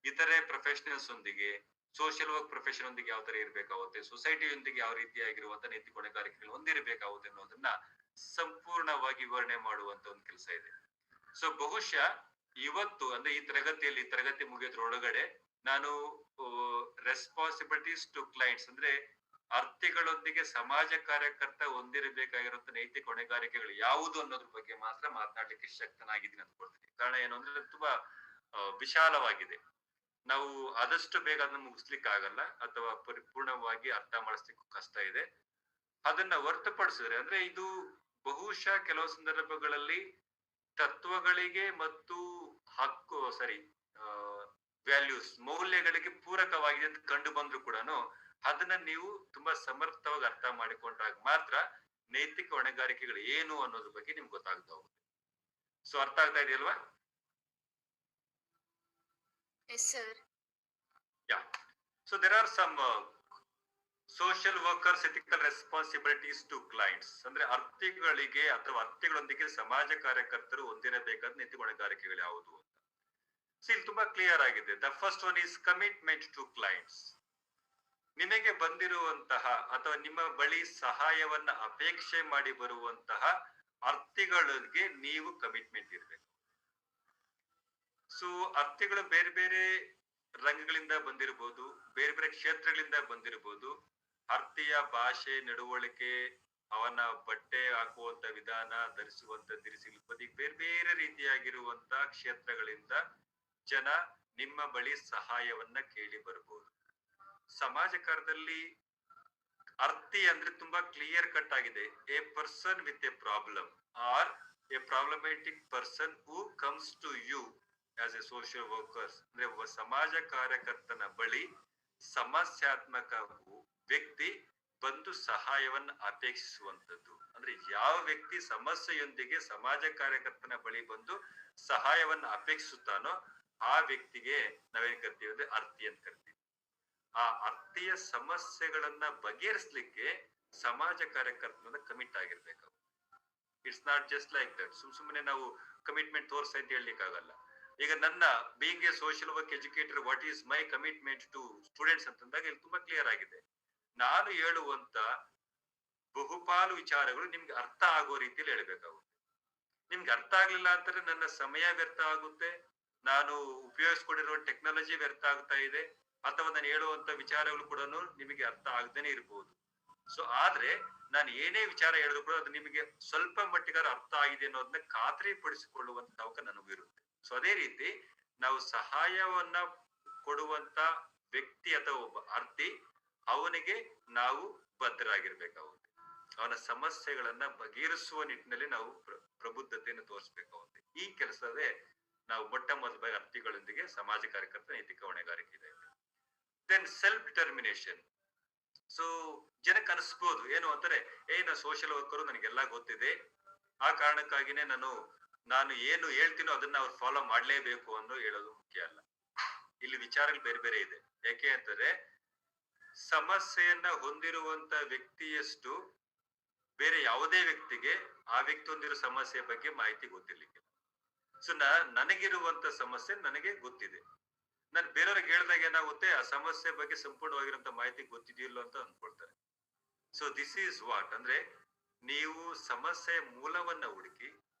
Speaker 1: ಇತರೆ ಪ್ರೊಫೆಷನಲ್ಸ್ ಒಂದಿಗೆ, ಸೋಷಿಯಲ್ ವರ್ಕ್ ಪ್ರೊಫೆಷನ್ ಒಂದಿಗೆ ಯಾವ ತರ ಇರ್ಬೇಕಾಗುತ್ತೆ, ಸೊಸೈಟಿಯೊಂದಿಗೆ ಯಾವ ರೀತಿಯಾಗಿರುವಂತ ನೈತಿಕ ಹೊಣೆಗಾರಿಕೆಗಳು ಹೊಂದಿರಬೇಕಾಗುತ್ತೆ ಅನ್ನೋದನ್ನ ಸಂಪೂರ್ಣವಾಗಿ ವಿವರಣೆ ಮಾಡುವಂತ ಒಂದು ಕೆಲಸ ಇದೆ. ಸೊ ಬಹುಶಃ ಇವತ್ತು ಅಂದ್ರೆ ಈ ತರಗತಿ ಮುಗಿಯೋದ್ರೊಳಗಡೆ ನಾನು ರೆಸ್ಪಾನ್ಸಿಬಿಲಿಟೀಸ್ ಟು ಕ್ಲೈಂಟ್ಸ್ ಅಂದ್ರೆ ಅರ್ಥಿಗಳೊಂದಿಗೆ ಸಮಾಜ ಕಾರ್ಯಕರ್ತ ಹೊಂದಿರಬೇಕಾಗಿರುವಂತ ನೈತಿಕ ಹೊಣೆಗಾರಿಕೆಗಳು ಯಾವುದು ಅನ್ನೋದ್ರ ಬಗ್ಗೆ ಮಾತ್ರ ಮಾತನಾಡ್ಲಿಕ್ಕೆ ಶಕ್ತನಾಗಿದ್ದೀನಿ ಅಂದ್ಕೊಳ್ತೀನಿ. ಕಾರಣ ಏನು ಅಂದ್ರೆ ತುಂಬಾ ವಿಶಾಲವಾಗಿದೆ. ನಾವು ಆದಷ್ಟು ಬೇಗ ಅದನ್ನ ಮುಗಿಸ್ಲಿಕ್ಕೆ ಆಗಲ್ಲ ಅಥವಾ ಪರಿಪೂರ್ಣವಾಗಿ ಅರ್ಥ ಮಾಡಿಸ್ಲಿಕ್ಕೂ ಕಷ್ಟ ಇದೆ. ಅದನ್ನ ಹೊರತುಪಡಿಸಿದ್ರೆ ಅಂದ್ರೆ ಇದು ಬಹುಶಃ ಕೆಲವು ಸಂದರ್ಭಗಳಲ್ಲಿ ತತ್ವಗಳಿಗೆ ಮತ್ತು ವ್ಯಾಲ್ಯೂಸ್ ಮೌಲ್ಯಗಳಿಗೆ ಪೂರಕವಾಗಿದೆ ಅಂತ ಕಂಡು ಬಂದ್ರು ಕೂಡ ಅದನ್ನ ನೀವು ತುಂಬಾ ಸಮರ್ಥವಾಗಿ ಅರ್ಥ ಮಾಡಿಕೊಂಡಾಗ ಮಾತ್ರ ನೈತಿಕ ಹೊಣೆಗಾರಿಕೆಗಳು ಏನು ಅನ್ನೋದ್ರ ಬಗ್ಗೆ ನಿಮ್ಗೆ ಗೊತ್ತಾಗ್ತಾ ಹೋಗುತ್ತೆ. ಸೊ ಅರ್ಥ ಆಗ್ತಾ ಇದೆಯಲ್ವಾ?
Speaker 2: Yes, sir.
Speaker 1: Yeah. So there are some social workers ethical responsibilities to clients. ಅಂದ್ರೆ ಅರ್ಥಿಗಳಿಗೆ ಅಥವಾ ಅರ್ಥಿಗಳೊಂದಿಗೆ ಸಮಾಜ ಕಾರ್ಯಕರ್ತರು ಹೊಂದಿರಬೇಕಾದ ನೈತಿಕ ಹೊಣೆಗಾರಿಕೆಗಳು ಯಾವುದು ಅಂತ. ಇಲ್ಲಿ ತುಂಬಾ ಕ್ಲಿಯರ್ ಆಗಿದೆ. The first one is commitment to clients. ನಿಮಗೆ ಬಂದಿರುವಂತಹ ಅಥವಾ ನಿಮ್ಮ ಬಳಿ ಸಹಾಯವನ್ನ ಅಪೇಕ್ಷೆ ಮಾಡಿ ಬರುವಂತಹ ಅರ್ಥಿಗಳಿಗೆ ನೀವು ಕಮಿಟ್ಮೆಂಟ್ ಇರಬೇಕು. ಸೊ ಅರ್ಥಿಗಳು ಬೇರೆ ಬೇರೆ ರಂಗಗಳಿಂದ ಬಂದಿರಬಹುದು, ಬೇರೆ ಬೇರೆ ಕ್ಷೇತ್ರಗಳಿಂದ ಬಂದಿರಬಹುದು. ಅರ್ಥಿಯ ಭಾಷೆ, ನಡವಳಿಕೆ, ಅವನ ಬಟ್ಟೆ ಹಾಕುವಂತ ವಿಧಾನ, ಧರಿಸುವಂತ ದಿರಿಸಿ ಬೇರೆ ಬೇರೆ ರೀತಿಯಾಗಿರುವಂತ ಕ್ಷೇತ್ರಗಳಿಂದ ಜನ ನಿಮ್ಮ ಬಳಿ ಸಹಾಯವನ್ನ ಕೇಳಿ ಬರಬಹುದು. ಸಮಾಜ ಕಾರ್ಯದಲ್ಲಿ ಅರ್ಥಿ ಅಂದ್ರೆ ತುಂಬಾ ಕ್ಲಿಯರ್ ಕಟ್ ಆಗಿದೆ. A person with a problem or a problematic person who comes to you as a social workers. ಅಂದ್ರೆ ಒಬ್ಬ ಸಮಾಜ ಕಾರ್ಯಕರ್ತನ ಬಳಿ ಸಮಸ್ಯಾತ್ಮಕ ವ್ಯಕ್ತಿ ಬಂದು ಸಹಾಯವನ್ನ ಅಪೇಕ್ಷಿಸುವಂತದ್ದು. ಅಂದ್ರೆ ಯಾವ ವ್ಯಕ್ತಿ ಸಮಸ್ಯೆಯೊಂದಿಗೆ ಸಮಾಜ ಕಾರ್ಯಕರ್ತನ ಬಳಿ ಬಂದು ಸಹಾಯವನ್ನ ಅಪೇಕ್ಷಿಸುತ್ತಾನೋ ಆ ವ್ಯಕ್ತಿಗೆ ನಾವೇನ್ ಕರಿತೀವಿ ಅಂದ್ರೆ ಅರ್ಥಿ ಅಂತ ಕರಿತೀವಿ. ಆ ಅರ್ಥಿಯ ಸಮಸ್ಯೆಗಳನ್ನ ಬಗೆಹರಿಸ್ಲಿಕ್ಕೆ ಸಮಾಜ ಕಾರ್ಯಕರ್ತನ ಕಮಿಟ್ ಆಗಿರ್ಬೇಕು. It's not just like that. ಸುಮ್ಮನೆ ನಾವು ಕಮಿಟ್ಮೆಂಟ್ ತೋರ್ಸ ಅಂತ ಹೇಳಲಿಕ್ಕಾಗಲ್ಲ. ಈಗ ನನ್ನ being a social work educator, what is my commitment to students ಅಂತಂದಾಗ ಇಲ್ಲಿ ತುಂಬಾ ಕ್ಲಿಯರ್ ಆಗಿದೆ. ನಾನು ಹೇಳುವಂತ ಬಹುಪಾಲು ವಿಚಾರಗಳು ನಿಮ್ಗೆ ಅರ್ಥ ಆಗೋ ರೀತಿಯಲ್ಲಿ ಹೇಳ್ಬೇಕಾಗುತ್ತೆ. ನಿಮ್ಗೆ ಅರ್ಥ ಆಗ್ಲಿಲ್ಲ ಅಂತಂದ್ರೆ ನನ್ನ ಸಮಯ ವ್ಯರ್ಥ ಆಗುತ್ತೆ, ನಾನು ಉಪಯೋಗಿಸ್ಕೊಂಡಿರೋ ಟೆಕ್ನಾಲಜಿ ವ್ಯರ್ಥ ಆಗ್ತಾ ಇದೆ, ಅಥವಾ ನಾನು ಹೇಳುವಂತ ವಿಚಾರಗಳು ಕೂಡ ನಿಮಗೆ ಅರ್ಥ ಆಗದೇನೆ ಇರ್ಬೋದು. ಸೊ ಆದ್ರೆ ನಾನು ಏನೇ ವಿಚಾರ ಹೇಳಿದ್ರು ಕೂಡ ಅದು ನಿಮಗೆ ಸ್ವಲ್ಪ ಮಟ್ಟಿಗಾರ ಅರ್ಥ ಆಗಿದೆ ಅನ್ನೋದನ್ನ ಖಾತ್ರಿ ಪಡಿಸಿಕೊಳ್ಳುವಂತ ಅವಕಾಶ ನನಗೂ ಇರುತ್ತೆ. ಸೊ ಅದೇ ರೀತಿ ನಾವು ಸಹಾಯವನ್ನ ಕೊಡುವಂತ ವ್ಯಕ್ತಿ ಅಥವಾ ಒಬ್ಬ ಅರ್ಥಿ, ಅವನಿಗೆ ನಾವು ಬದ್ಧರಾಗಿರ್ಬೇಕಾಗುತ್ತೆ. ಅವನ ಸಮಸ್ಯೆಗಳನ್ನ ಬಗೆಹರಿಸುವ ನಿಟ್ಟಿನಲ್ಲಿ ನಾವು ಪ್ರಬುದ್ಧತೆಯನ್ನು ತೋರಿಸ್ಬೇಕಾಗುತ್ತೆ. ಈ ಕೆಲಸವೇ ನಾವು ಮೊಟ್ಟ ಮೊದಲ ಅರ್ಥಿಗಳೊಂದಿಗೆ ಸಮಾಜ ಕಾರ್ಯಕರ್ತ ನೈತಿಕ ಹೊಣೆಗಾರಿಕೆ ಇದೆ. Then self determination. ಸೊ ಜನಕ್ಕೆ ಅನಿಸ್ಬೋದು ಏನು ಅಂತಾರೆ, ನಾನು ಸೋಷಿಯಲ್ ವರ್ಕರು, ನನಗೆಲ್ಲ ಗೊತ್ತಿದೆ, ಆ ಕಾರಣಕ್ಕಾಗಿನೇ ನಾನು ಏನು ಹೇಳ್ತೀನೋ ಅದನ್ನ ಅವ್ರು ಫಾಲೋ ಮಾಡ್ಲೇಬೇಕು ಅನ್ನೋ ಹೇಳೋದು ಮುಖ್ಯ ಅಲ್ಲ. ಇಲ್ಲಿ ವಿಚಾರಗಳು ಬೇರೆ ಬೇರೆ ಇದೆ. ಯಾಕೆ ಅಂತಂದ್ರೆ ಸಮಸ್ಯೆಯನ್ನ ಹೊಂದಿರುವಂತ ವ್ಯಕ್ತಿಯಷ್ಟು ಬೇರೆ ಯಾವುದೇ ವ್ಯಕ್ತಿಗೆ ಆ ವ್ಯಕ್ತಿ ಹೊಂದಿರೋ ಸಮಸ್ಯೆ ಬಗ್ಗೆ ಮಾಹಿತಿ ಗೊತ್ತಿರ್ಲಿಕ್ಕೆ. ಸೊ ನನಗಿರುವಂತ ಸಮಸ್ಯೆ ನನಗೆ ಗೊತ್ತಿದೆ. ನಾನು ಬೇರೆಯವ್ರಿಗೆ ಹೇಳಿದಾಗ ಏನಾಗುತ್ತೆ, ಆ ಸಮಸ್ಯೆ ಬಗ್ಗೆ ಸಂಪೂರ್ಣವಾಗಿರುವಂತ ಮಾಹಿತಿ ಗೊತ್ತಿದೆಯಲ್ಲ ಅಂತ ಅಂದ್ಕೊಳ್ತಾರೆ. ಸೊ ದಿಸ್ ಈಸ್ ವಾಟ್ ಅಂದ್ರೆ, ನೀವು ಸಮಸ್ಯೆಯ ಮೂಲವನ್ನ ಹುಡುಕಿ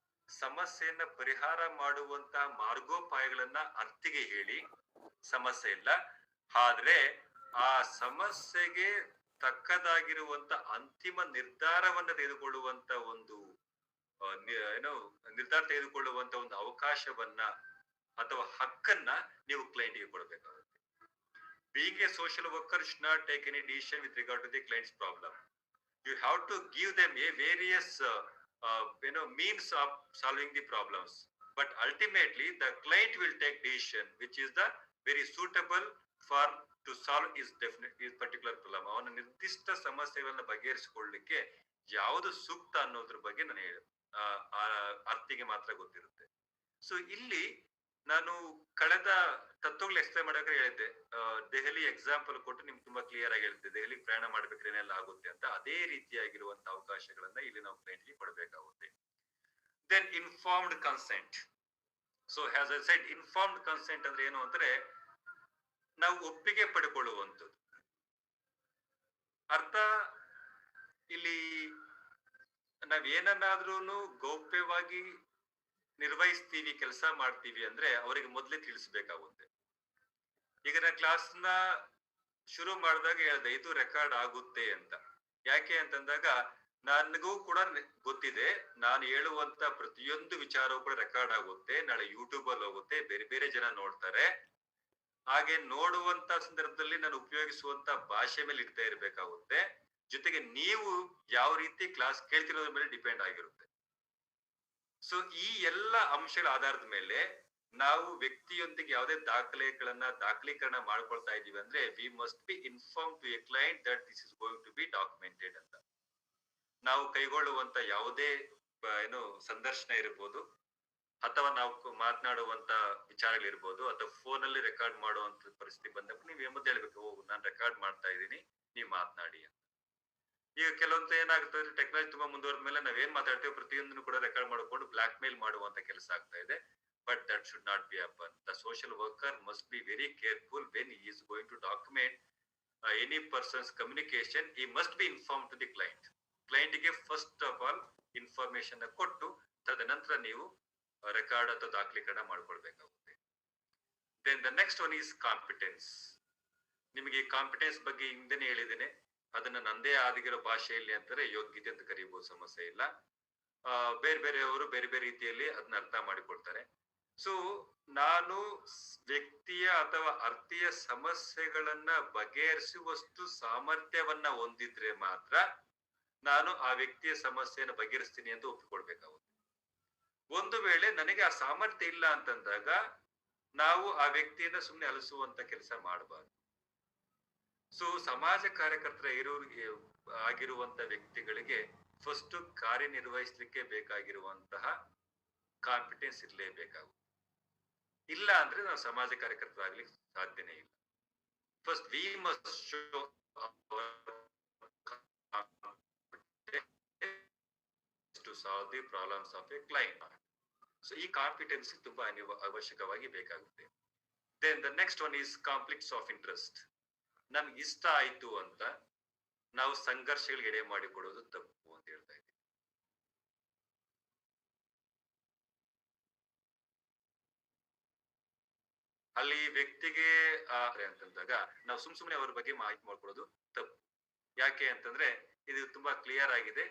Speaker 1: ಸಮಸ್ಯೆಯನ್ನ ಪರಿಹಾರ ಮಾಡುವಂತ ಮಾರ್ಗೋಪಾಯಗಳನ್ನ ಅರ್ಥಿಗೆ ಹೇಳಿ ಸಮಸ್ಯೆ ಇಲ್ಲ, ಆದ್ರೆ ಆ ಸಮಸ್ಯೆಗೆ ತಕ್ಕದಾಗಿರುವಂತ ಅಂತಿಮ ನಿರ್ಧಾರವನ್ನ ತೆಗೆದುಕೊಳ್ಳುವಂತ ಒಂದು ನಿರ್ಧಾರ ತೆಗೆದುಕೊಳ್ಳುವಂತ ಒಂದು ಅವಕಾಶವನ್ನ ಅಥವಾ ಹಕ್ಕನ್ನ ನೀವು ಕ್ಲೈಂಟ್ಗೆ ಕೊಡಬೇಕಾಗುತ್ತೆ. Being a social worker should not take any decision with regard to the client's problem. You have to give them a various means of solving the problems, but ultimately the client will take decision which is the very suitable for to solve his particular problem. ಅವನ ನಿರ್ದಿಷ್ಟ ಸಮಸ್ಯೆಗಳನ್ನ ಬಗೆಹರಿಸಿಕೊಳ್ಳಲಿಕ್ಕೆ ಯಾವುದು ಸೂಕ್ತ ಅನ್ನೋದ್ರ ಬಗ್ಗೆ ನಾನು ಅರ್ಥಿಗೆ ಮಾತ್ರ ಗೊತ್ತಿರುತ್ತೆ. ಸೊ ಇಲ್ಲಿ ನಾನು ಕಳೆದ ತತ್ವಗಳು ಎಕ್ಸ್ಪ್ಲೈನ್ ಮಾಡಬೇಕಾದ್ರೆ ಹೇಳಿದ್ದೆ, ದೆಹಲಿ ಎಕ್ಸಾಂಪಲ್ ಕೊಟ್ಟು ನಿಮ್ಗೆ ತುಂಬಾ ಕ್ಲಿಯರ್ ಆಗಿ ಹೇಳಿದ್ದೆ, ದೆಹಲಿ ಪ್ರಯಾಣ ಮಾಡ್ಬೇಕಾದ್ರೆ ಏನೆಲ್ಲ ಆಗುತ್ತೆ ಅಂತ. ಅದೇ ರೀತಿಯಾಗಿರುವಂತ ಅವಕಾಶಗಳನ್ನ ಇಲ್ಲಿ ನಾವು ಕ್ಲೈಂಟ್ಗೆ ಕೊಡಬೇಕಾಗುತ್ತೆ. Then informed consent. So has I said, informed consent ಅಂದ್ರೆ ಏನು ಅಂದ್ರೆ ನಾವು ಒಪ್ಪಿಗೆ ಪಡ್ಕೊಳ್ಳುವಂಥದ್ದು. ಅರ್ಥ ಇಲ್ಲಿ ನಾವೇನಾದ್ರೂ ಗೌಪ್ಯವಾಗಿ ನಿರ್ವಹಿಸ್ತೀವಿ, ಕೆಲಸ ಮಾಡ್ತೀವಿ ಅಂದ್ರೆ ಅವರಿಗೆ ಮೊದ್ಲೇ ತಿಳಿಸ್ಬೇಕಾಗುತ್ತೆ. ಈಗ ನಾನು ಕ್ಲಾಸ್ನ ಶುರು ಮಾಡಿದಾಗ ಹೇಳ್ದೆ ಇದು ರೆಕಾರ್ಡ್ ಆಗುತ್ತೆ ಅಂತ. ಯಾಕೆ ಅಂತಂದಾಗ ನನಗೂ ಕೂಡ ಗೊತ್ತಿದೆ, ನಾನು ಹೇಳುವಂತ ಪ್ರತಿಯೊಂದು ವಿಚಾರವೂ ಕೂಡ ರೆಕಾರ್ಡ್ ಆಗುತ್ತೆ, ನಾಳೆ ಯೂಟ್ಯೂಬ್ ಅಲ್ಲಿ ಹೋಗುತ್ತೆ, ಬೇರೆ ಬೇರೆ ಜನ ನೋಡ್ತಾರೆ. ಹಾಗೆ ನೋಡುವಂತ ಸಂದರ್ಭದಲ್ಲಿ ನಾನು ಉಪಯೋಗಿಸುವಂತ ಭಾಷೆ ಮೇಲೆ ಇಡ್ತಾ ಇರ್ಬೇಕಾಗುತ್ತೆ. ಜೊತೆಗೆ ನೀವು ಯಾವ ರೀತಿ ಕ್ಲಾಸ್ ಕೇಳ್ತಿರೋದ್ರ ಮೇಲೆ ಡಿಪೆಂಡ್ ಆಗಿರುತ್ತೆ. ಸೊ ಈ ಎಲ್ಲ ಅಂಶಗಳ ಆಧಾರದ ಮೇಲೆ ನಾವು ವ್ಯಕ್ತಿಯೊಂದಿಗೆ ಯಾವುದೇ ದಾಖಲೀಕರಣ ಮಾಡ್ಕೊಳ್ತಾ ಇದೀವಿ ಅಂದ್ರೆ we must be inform to a client that this is going to be documented ಅಂತ. ನಾವು ಕೈಗೊಳ್ಳುವಂತ ಯಾವುದೇ ಸಂದರ್ಶನ ಇರ್ಬೋದು, ಅಥವಾ ನಾವು ಮಾತನಾಡುವಂತ ವಿಚಾರಗಳಿರ್ಬೋದು, ಅಥವಾ ಫೋನ್ ಅಲ್ಲಿ ರೆಕಾರ್ಡ್ ಮಾಡುವಂತ ಪರಿಸ್ಥಿತಿ ಬಂದప్పుడు ನೀವ್ ಏಮದ್ದು ಹೇಳ್ಬೇಕು, ನಾನು ರೆಕಾರ್ಡ್ ಮಾಡ್ತಾ ಇದ್ದೀನಿ, ನೀವ್ ಮಾತನಾಡಿ ಅಂತ. ಈಗ ಕೆಲವೊಂದು ಏನಾಗುತ್ತೆ, ಟೆಕ್ನಾಲಜಿ ತುಂಬಾ ಮುಂದುವರೆದ ಮೇಲೆ ನಾವೇನ್ ಮಾತಾಡ್ತೀವಿ ಪ್ರತಿಯೊಂದನ್ನು ಕೂಡ ರೆಕಾರ್ಡ್ ಮಾಡಿಕೊಂಡು ಬ್ಲಾಕ್ ಮೇಲ್ ಮಾಡುವಂತ ಕೆಲಸ ಆಗ್ತಾ ಇದೆ. But that should not be happen. The social worker must be very careful when he is going to document any person's communication. He must be informed to the client. ಕ್ಲೈಂಟ್ಗೆ ಫಸ್ಟ್ ಆಫ್ ಆಲ್ ಇನ್ಫಾರ್ಮೇಶನ್ ಕೊಟ್ಟು ತದನಂತರ ನೀವು ರೆಕಾರ್ಡ್ ಅಥವಾ ದಾಖಲೀಕರಣ ಮಾಡ್ಕೊಳ್ಬೇಕಾಗುತ್ತೆ. Then the next one is competence. ನಿಮಗೆ ಕಾಂಪಿಟೆನ್ಸ್ ಬಗ್ಗೆ ಹಿಂದೆನೆ ಹೇಳಿದ್ದೇನೆ, ಅದನ್ನ ನಂದೇ ಆಗಿರೋ ಭಾಷೆಯಲ್ಲಿ ಅಂತಾರೆ ಯೋಗ್ಯತೆ ಅಂತ ಕರೀಬಹುದು, ಸಮಸ್ಯೆ ಇಲ್ಲ. ಬೇರೆ ಬೇರೆಯವರು ಬೇರೆ ಬೇರೆ ರೀತಿಯಲ್ಲಿ ಅದನ್ನ ಅರ್ಥ ಮಾಡಿಕೊಳ್ತಾರೆ. ಸೊ ನಾನು ವ್ಯಕ್ತಿಯ ಅಥವಾ ಅರ್ಥಿಯ ಸಮಸ್ಯೆಗಳನ್ನ ಬಗೆಹರಿಸುವಷ್ಟು ಸಾಮರ್ಥ್ಯವನ್ನ ಹೊಂದಿದ್ರೆ ಮಾತ್ರ ನಾನು ಆ ವ್ಯಕ್ತಿಯ ಸಮಸ್ಯೆಯನ್ನು ಬಗೆಹರಿಸ್ತೀನಿ ಅಂತ ಒಪ್ಪಿಕೊಳ್ಬೇಕಾಗುತ್ತೆ. ಒಂದು ವೇಳೆ ನನಗೆ ಆ ಸಾಮರ್ಥ್ಯ ಇಲ್ಲ ಅಂತಂದಾಗ ನಾವು ಆ ವ್ಯಕ್ತಿಯನ್ನ ಸುಮ್ಮನೆ ಅಲಿಸುವಂತ ಕೆಲಸ ಮಾಡಬಾರ್ದು. ಸೊ ಸಮಾಜ ಕಾರ್ಯಕರ್ತರ ಆಗಿರುವಂತ ವ್ಯಕ್ತಿಗಳಿಗೆ ಫಸ್ಟ್ ಕಾರ್ಯನಿರ್ವಹಿಸ್ಲಿಕ್ಕೆ ಬೇಕಾಗಿರುವಂತಹ ಕಾನ್ಫಿಡೆನ್ಸ್ ಇರಲೇಬೇಕಾಗುತ್ತೆ. ಇಲ್ಲ ಅಂದ್ರೆ ನಾವು ಸಮಾಜ ಕಾರ್ಯಕರ್ತರಾಗ್ಲಿಕ್ಕೆ ಸಾಧ್ಯನೇ ಇಲ್ಲ. First we must show to solve the problems of a client. So ಈ ಕಾನ್ಫಿಡೆನ್ಸ್ ತುಂಬಾ ಅವಶ್ಯಕವಾಗಿ ಬೇಕಾಗುತ್ತೆ. Then the next one is conflicts of interest. ನಮ್ಗೆ ಇಷ್ಟ ಆಯ್ತು ಅಂತ ನಾವು ಸಂಘರ್ಷಗಳಿಗೆ ಎಡೆ ಮಾಡಿಕೊಡೋದು ತಪ್ಪು ಅಂತ ಹೇಳ್ತಾ ಇದ್ದೀವಿ. ಅಲ್ಲಿ ವ್ಯಕ್ತಿಗೆ ಅಂತಂದಾಗ ನಾವು ಸುಮ್ನೆ ಅವ್ರ ಬಗ್ಗೆ ಮಾಹಿತಿ ಮಾಡ್ಕೊಡೋದು ತಪ್ಪು. ಯಾಕೆ ಅಂತಂದ್ರೆ ಇದು ತುಂಬಾ ಕ್ಲಿಯರ್ ಆಗಿದೆ.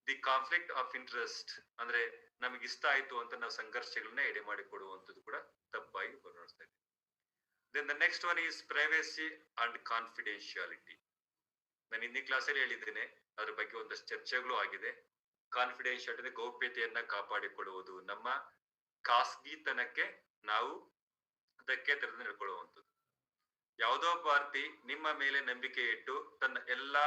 Speaker 1: ದಿ ಕಾನ್ಫ್ಲಿಕ್ಟ್ ಆಫ್ ಇಂಟ್ರೆಸ್ಟ್ ಅಂದ್ರೆ ನಮ್ಗೆ ಇಷ್ಟ ಆಯ್ತು ಅಂತ ನಾವು ಸಂಘರ್ಷಗಳನ್ನ ಎಡೆ ಮಾಡಿಕೊಡುವಂಥದ್ದು ಕೂಡ ತಪ್ಪಾಗಿ ಪರಿಗಣಿಸ್ತಾ ಇದ್ದೀವಿ. Then the next one is privacy and confidentiality. ನಾನು ಹಿಂದಿನ ಕ್ಲಾಸಲ್ಲಿ ಹೇಳಿದ್ದೇನೆ, ಅದ್ರ ಬಗ್ಗೆ ಒಂದಷ್ಟು ಚರ್ಚೆಗಳು ಆಗಿದೆ. ಕಾನ್ಫಿಡೆನ್ಶಿಯಾಲಿಟಿ ಗೌಪ್ಯತೆಯನ್ನ ಕಾಪಾಡಿಕೊಳ್ಳುವುದು, ನಮ್ಮ ಖಾಸಗಿತನಕ್ಕೆ ನಾವು ಧಕ್ಕೆ ತರದೆ ನಡ್ಕೊಳ್ಳುವಂಥದ್ದು. ಯಾವುದೋ ಪಾರ್ಟಿ ನಿಮ್ಮ ಮೇಲೆ ನಂಬಿಕೆ ಇಟ್ಟು ತನ್ನ ಎಲ್ಲಾ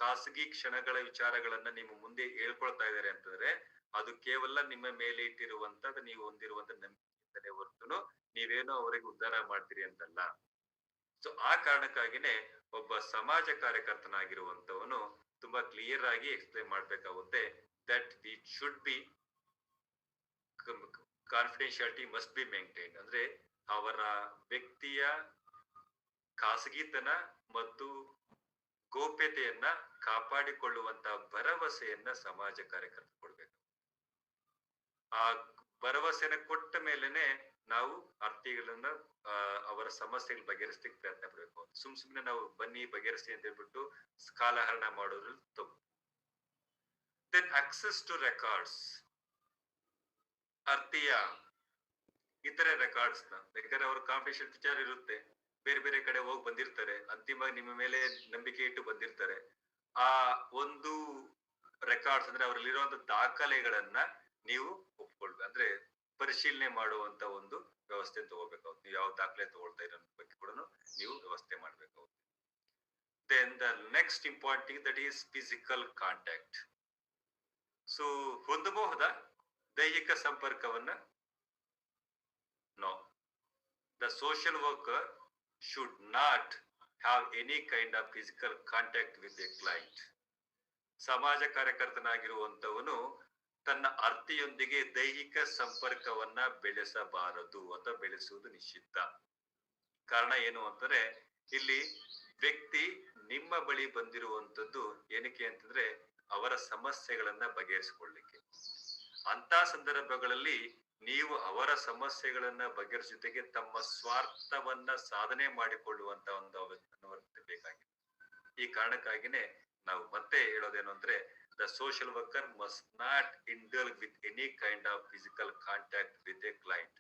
Speaker 1: ಖಾಸಗಿ ಕ್ಷಣಗಳ ವಿಚಾರಗಳನ್ನ ನಿಮ್ಮ ಮುಂದೆ ಹೇಳ್ಕೊಳ್ತಾ ಇದ್ದಾರೆ ಅಂತಂದ್ರೆ ಅದು ಕೇವಲ ನಿಮ್ಮ ಮೇಲೆ ಇಟ್ಟಿರುವಂತದ್ದು, ನೀವು ಹೊಂದಿರುವಂತ ನಂಬಿಕೆ ಹೊರತು ನೀವೇನೋ ಅವರಿಗೆ ಉದ್ಧಾರ ಮಾಡ್ತೀರಿ ಅಂತಲ್ಲ. ಸೊ ಆ ಕಾರಣಕ್ಕಾಗಿನೇ ಒಬ್ಬ ಸಮಾಜ ಕಾರ್ಯಕರ್ತನಾಗಿರುವಂತವನು ತುಂಬಾ ಕ್ಲಿಯರ್ ಆಗಿ ಎಕ್ಸ್ಪ್ಲೈನ್ ಮಾಡ್ಬೇಕಾಗುತ್ತೆ that we should be confidentiality must be maintain. ಅಂದ್ರೆ ಅವರ ವ್ಯಕ್ತಿಯ ಖಾಸಗಿತನ ಮತ್ತು ಗೌಪ್ಯತೆಯನ್ನ ಕಾಪಾಡಿಕೊಳ್ಳುವಂತ ಭರವಸೆಯನ್ನ ಸಮಾಜ ಕಾರ್ಯಕರ್ತರು ಕೊಡ್ಬೇಕು. ಆ ಭರವಸೆನ ಕೊಟ್ಟ ಮೇಲೆನೆ ನಾವು ಅರ್ಥಿಗಳನ್ನ ಅವರ ಸಮಸ್ಯೆಗಳು ಬಗೆಹರಿಸಲಿಕ್ಕೆ ಪ್ರಯತ್ನ ಪಡಬೇಕು. ಸುಮ್ನೆ ನಾವು ಬನ್ನಿ ಬಗೆಹರಿಸಿ ಅಂತ ಹೇಳ್ಬಿಟ್ಟು ಕಾಲಹರಣ ಮಾಡೋದ್ರಲ್ಲಿ ತಪ್ಪು. Then access to records. ಅರ್ಥಿಯ ಇತರೆ ರೆಕಾರ್ಡ್ಸ್ ನ ಬೇಕಾದ್ರೆ ಅವ್ರ ಕಾಂಪಿಟೇಷನ್ ವಿಚಾರ ಇರುತ್ತೆ, ಬೇರೆ ಬೇರೆ ಕಡೆ ಹೋಗಿ ಬಂದಿರ್ತಾರೆ, ಅಂತಿಮವಾಗಿ ನಿಮ್ಮ ಮೇಲೆ ನಂಬಿಕೆ ಇಟ್ಟು ಬಂದಿರ್ತಾರೆ. ಆ ಒಂದು ರೆಕಾರ್ಡ್ಸ್ ಅಂದ್ರೆ ಅವರಲ್ಲಿರುವಂತ ದಾಖಲೆಗಳನ್ನ ನೀವು ಒಪ್ಕೊಳ್ಬೇಕು, ಅಂದ್ರೆ ಪರಿಶೀಲನೆ ಮಾಡುವಂತ ಒಂದು ವ್ಯವಸ್ಥೆ ತಗೋಬೇಕಾಗುತ್ತೆ. ನೀವು ಯಾವ ದಾಖಲೆ ತಗೊಳ್ತಾ ಇರೋ ಬಗ್ಗೆ ಕೂಡ ನೀವು ವ್ಯವಸ್ಥೆ ಮಾಡ್ಬೇಕಾಗುತ್ತೆ. Then the next important that is physical contact. So ಹೊಂದಬಹುದಾ ದೈಹಿಕ ಸಂಪರ್ಕವನ್ನ? No. The social worker should not have any kind of physical contact with a client. ಸಮಾಜ ಕಾರ್ಯಕರ್ತನಾಗಿರುವಂತವನು ತನ್ನ ಅರ್ಥಿಯೊಂದಿಗೆ ದೈಹಿಕ ಸಂಪರ್ಕವನ್ನ ಬೆಳೆಸಬಾರದು ಅಥವಾ ಬೆಳೆಸುವುದು ನಿಷಿದ್ಧ. ಕಾರಣ ಏನು ಅಂತಂದ್ರೆ ಇಲ್ಲಿ ವ್ಯಕ್ತಿ ನಿಮ್ಮ ಬಳಿ ಬಂದಿರುವಂತದ್ದು ಏನಕ್ಕೆ ಅಂತಂದ್ರೆ ಅವರ ಸಮಸ್ಯೆಗಳನ್ನ ಬಗೆಹರಿಸಿಕೊಳ್ಳಿಕ್ಕೆ. ಅಂತ ಸಂದರ್ಭಗಳಲ್ಲಿ ನೀವು ಅವರ ಸಮಸ್ಯೆಗಳನ್ನ ಬಗೆಹರಿಸ ಜೊತೆಗೆ ತಮ್ಮ ಸ್ವಾರ್ಥವನ್ನ ಸಾಧನೆ ಮಾಡಿಕೊಳ್ಳುವಂತ ಒಂದು ಅನುವರ್ತಿ ಬೇಕಾಗಿದೆ. ಈ ಕಾರಣಕ್ಕಾಗಿನೇ ನಾವು ಮತ್ತೆ ಹೇಳೋದೇನು ಅಂದ್ರೆ the social worker must not indulge with any kind of physical contact with a client.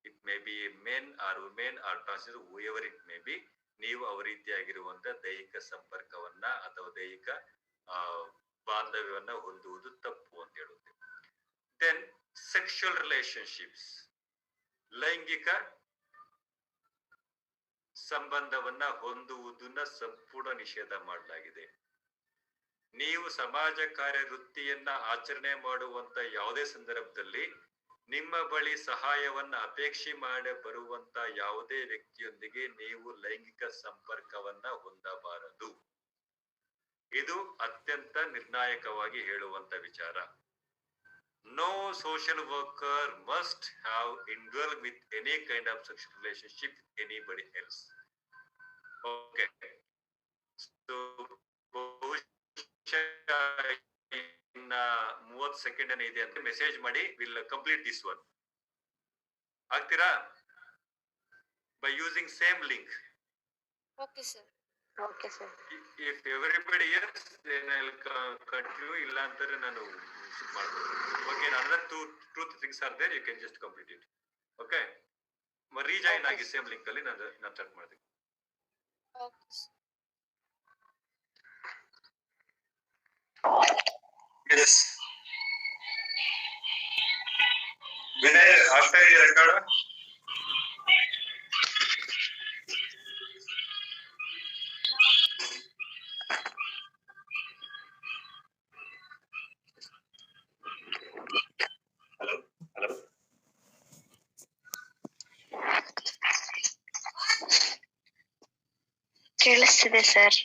Speaker 1: It may be a men or women or transgender whoever it may be. ನೀವು ಅವ ರೀತಿಯಾಗಿರುವಂತ ದೈಹಿಕ ಸಂಪರ್ಕವನ್ನ ಅಥವಾ ದೈಹಿಕ ಬಾಂಧವ್ಯವನ್ನ ಹೊಂದುವುದು ತಪ್ಪು ಅಂತ ಹೇಳುತ್ತೆ. ದೆನ್ ಸೆಕ್ಷುವಲ್ ರಿಲೇಶನ್ಶಿಪ್ಸ್, ಲೈಂಗಿಕ ಸಂಬಂಧವನ್ನ ಹೊಂದುವುದನ್ನ ಸಂಪೂರ್ಣ ನಿಷೇಧ ಮಾಡಲಾಗಿದೆ. ನೀವು ಸಮಾಜ ಕಾರ್ಯ ವೃತ್ತಿಯನ್ನ ಆಚರಣೆ ಮಾಡುವಂತ ಯಾವುದೇ ಸಂದರ್ಭದಲ್ಲಿ ನಿಮ್ಮ ಬಳಿ ಸಹಾಯವನ್ನ ಅಪೇಕ್ಷೆ ಮಾಡಿ ಬರುವಂತ ಯಾವುದೇ ವ್ಯಕ್ತಿಯೊಂದಿಗೆ ನೀವು ಲೈಂಗಿಕ ಸಂಪರ್ಕವನ್ನ ಹೊಂದಬಾರದು. ಇದು ಅತ್ಯಂತ ನಿರ್ಣಾಯಕವಾಗಿ ಹೇಳುವಂತ ವಿಚಾರ. No social worker must have indulged with any kind of sexual relationship with anybody else. Okay. So, in 30 second ಇದೆ ಅಂತ ಮೆಸೇಜ್ ಮಾಡಿ, ವಿಲ್ ಕಂಪ್ಲೀಟ್ ದಿಸ್ ಒನ್. ಆಗ್ತೀರಾ? By using same link.
Speaker 2: Okay, sir.
Speaker 3: Okay, sir.
Speaker 1: If everybody yes, then I'll continue. ಇಲ್ಲ ಅಂತಾರೆ ನಾನು ಮಾಡ್ಬೋದು. Okay, another two things are there. You can just complete it. Okay. Rejoin ಆಗಿ ಸೇಮ್ ಲಿಂಕ್ ಅಲ್ಲಿ ನಾನು ಸ್ಟಾರ್ಟ್ ಮಾಡ್ತೀನಿ. Yes. Vinay, ಆಗ್ತಾ ಇದೆಯಾ ರೆಕಾರ್ಡ್?
Speaker 2: ಕೇಳಿಸ್ತಿದೆ sir.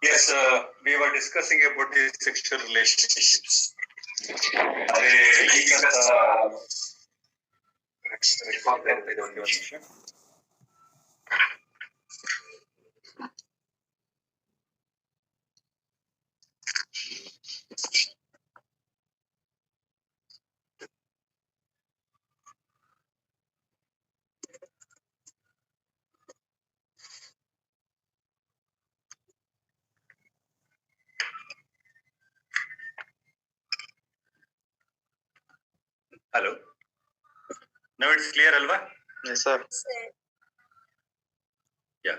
Speaker 1: Yes, we were discussing about the sexual relationships. Hello. Now it's clear, Alva?
Speaker 3: Yes, sir.
Speaker 1: Yeah.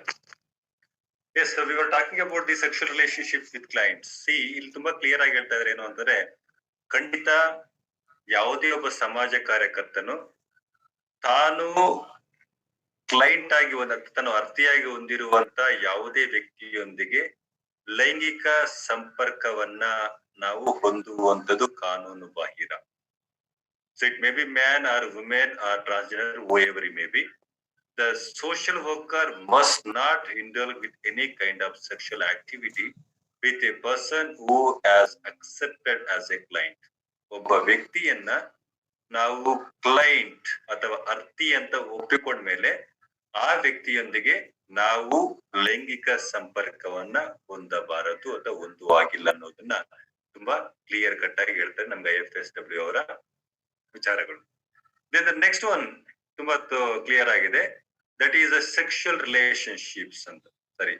Speaker 1: Yes, so we were talking about the sexual relationships with clients. See, ಇಲ್ಲಿ ತುಂಬಾ ಕ್ಲಿಯರ್ ಆಗಿ ಹೇಳ್ತಾ ಇದ್ರೆ ಏನು ಅಂದ್ರೆ, ಖಂಡಿತ ಯಾವುದೇ ಒಬ್ಬ ಸಮಾಜ ಕಾರ್ಯಕರ್ತನು ತಾನು ಕ್ಲೈಂಟ್ ಆಗಿ ತಾನು ಅರ್ಥಿಯಾಗಿ ಹೊಂದಿರುವಂತ ಯಾವುದೇ ವ್ಯಕ್ತಿಯೊಂದಿಗೆ ಲೈಂಗಿಕ ಸಂಪರ್ಕವನ್ನ ನಾವು ಹೊಂದುವಂತದ್ದು ಕಾನೂನು ಬಾಹಿರ. So it may be man or woman or transgender, whoever he may be. The social worker must not indulge with any kind of sexual activity with a person who has accepted as a client. ಒಬ್ಬ ವ್ಯಕ್ತಿಯನ್ನ ನಾವು ಕ್ಲೈಂಟ್ ಅಥವಾ ಅರ್ಥಿ ಅಂತ ಒಪ್ಪಿಕೊಂಡ್ಮೇಲೆ ಆ ವ್ಯಕ್ತಿಯೊಂದಿಗೆ ನಾವು ಲೈಂಗಿಕ ಸಂಪರ್ಕವನ್ನ ಹೊಂದಬಾರದು ಅಥವಾ ಹೊಂದುವಾಗಿಲ್ಲ ಅನ್ನೋದನ್ನ ತುಂಬಾ ಕ್ಲಿಯರ್ ಕಟ್ ಆಗಿ ಹೇಳ್ತಾರೆ ನಮ್ಗೆ IFSW ಅವರ ವಿಚಾರಗಳು. ದ ನೆಕ್ಸ್ಟ್ ಒನ್ ತುಂಬಾ ಕ್ಲಿಯರ್ ಆಗಿದೆ. That is a sexual relationships ಅಂತ. ಸರಿ,